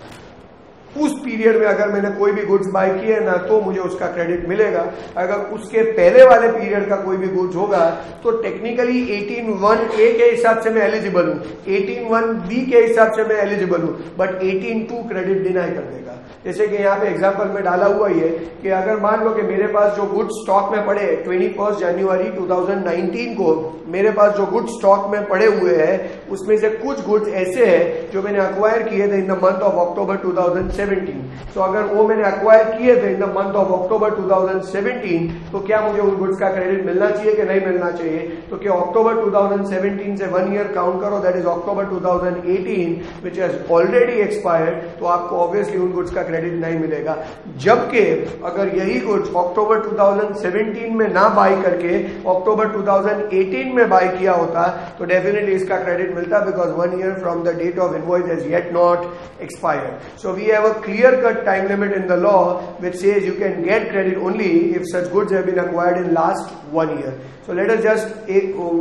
उस पीरियड में अगर मैंने कोई भी गुड्स बाय किए ना तो मुझे उसका क्रेडिट मिलेगा। अगर उसके पहले वाले पीरियड का कोई भी गुड्स होगा तो टेक्निकली 18(1)A के हिसाब से मैं एलिजिबल हूं, 18(1)B के हिसाब से मैं एलिजिबल हूं, बट 18(2) क्रेडिट डिनाई कर देगा। जैसे कि यहाँ पे एग्जांपल में डाला हुआ ही है कि अगर मान लो कि मेरे पास जो गुड्स स्टॉक में पड़े 21 जनवरी 2019 को मेरे पास जो गुड्स स्टॉक में पड़े हुए हैं उसमें से कुछ गुड्स ऐसे हैं जो मैंने अक्वायर किए थे in the month of October 2017। तो अगर वो मैंने अक्वायर किए थे in the month of October 2017 तो क्या मुझे उन गुड्स का क्रेडिट मिलना चाहिए कि नहीं मिलना चाहिए? तो क्या अक्टूबर 2017 से 1 ईयर काउंट करो, that is October 2018 which has already expired, तो आपको ऑब्वियसली उन गुड्स का क्रेडिट नहीं मिलेगा। जबकि अगर यही गुड्स अक्टूबर 2017 में ना बाय करके अक्टूबर 2018 में बाय किया होता तो डेफिनेटली इसका क्रेडिट मिलता, because 1 year from the date of invoice has yet not expired. So we have a clear cut time limit in the law which says you can get credit only if such goods have been acquired in last 1 year. So let us just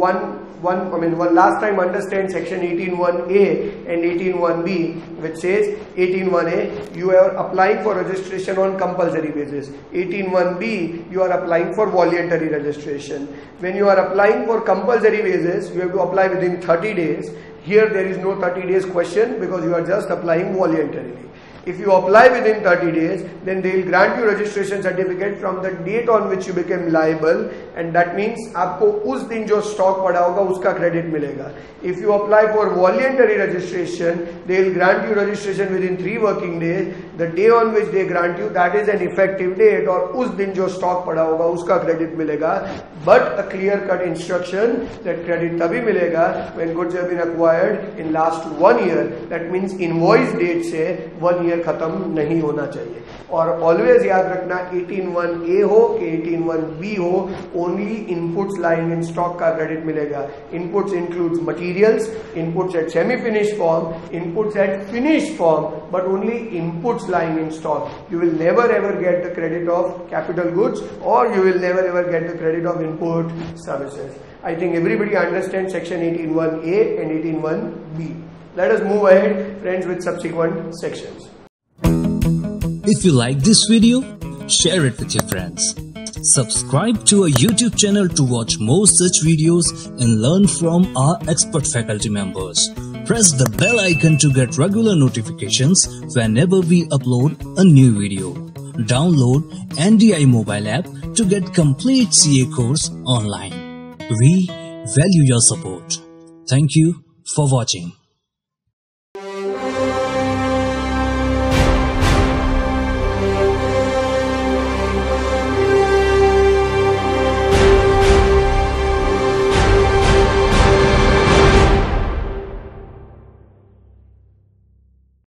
one last time understand section 18(1)A and 18(1)B, which says 18(1)A you are applying for registration on compulsory basis, 18(1)B you are applying for voluntary registration. When you are applying for compulsory basis you have to apply within 30 days. Here there is no 30 days question because you are just applying voluntarily. If you apply within 30 days, then they will grant you registration certificate from the date on which you became liable, and that means आपको उस दिन जो स्टॉक पड़ा होगा उसका क्रेडिट मिलेगा. If you apply for voluntary registration, they will grant you registration within 3 working days. The day on which they grant you, that is an effective date, और उस दिन जो स्टॉक पड़ा होगा उसका क्रेडिट मिलेगा. But a clear-cut instruction that credit तभी मिलेगा when goods have been acquired in last 1 year. That means invoice date से 1 year खत्म नहीं होना चाहिए. और ऑलवेज याद रखना 18(1)A हो कि 18(1)B हो, only inputs lying in stock का क्रेडिट मिलेगा. Inputs includes materials, inputs at semi finish form, inputs at finish form, but only inputs lying in stock. You will never ever get the credit of capital goods, और you will never ever get the credit of input services. I think everybody understands section 18(1)A and 18(1)B. Let us move ahead, friends, with subsequent sections. If you like this video, share it with your friends. Subscribe to our YouTube channel to watch more such videos and learn from our expert faculty members. Press the bell icon to get regular notifications whenever we upload a new video. Download NDI mobile app to get complete CA course online. We value your support. Thank you for watching.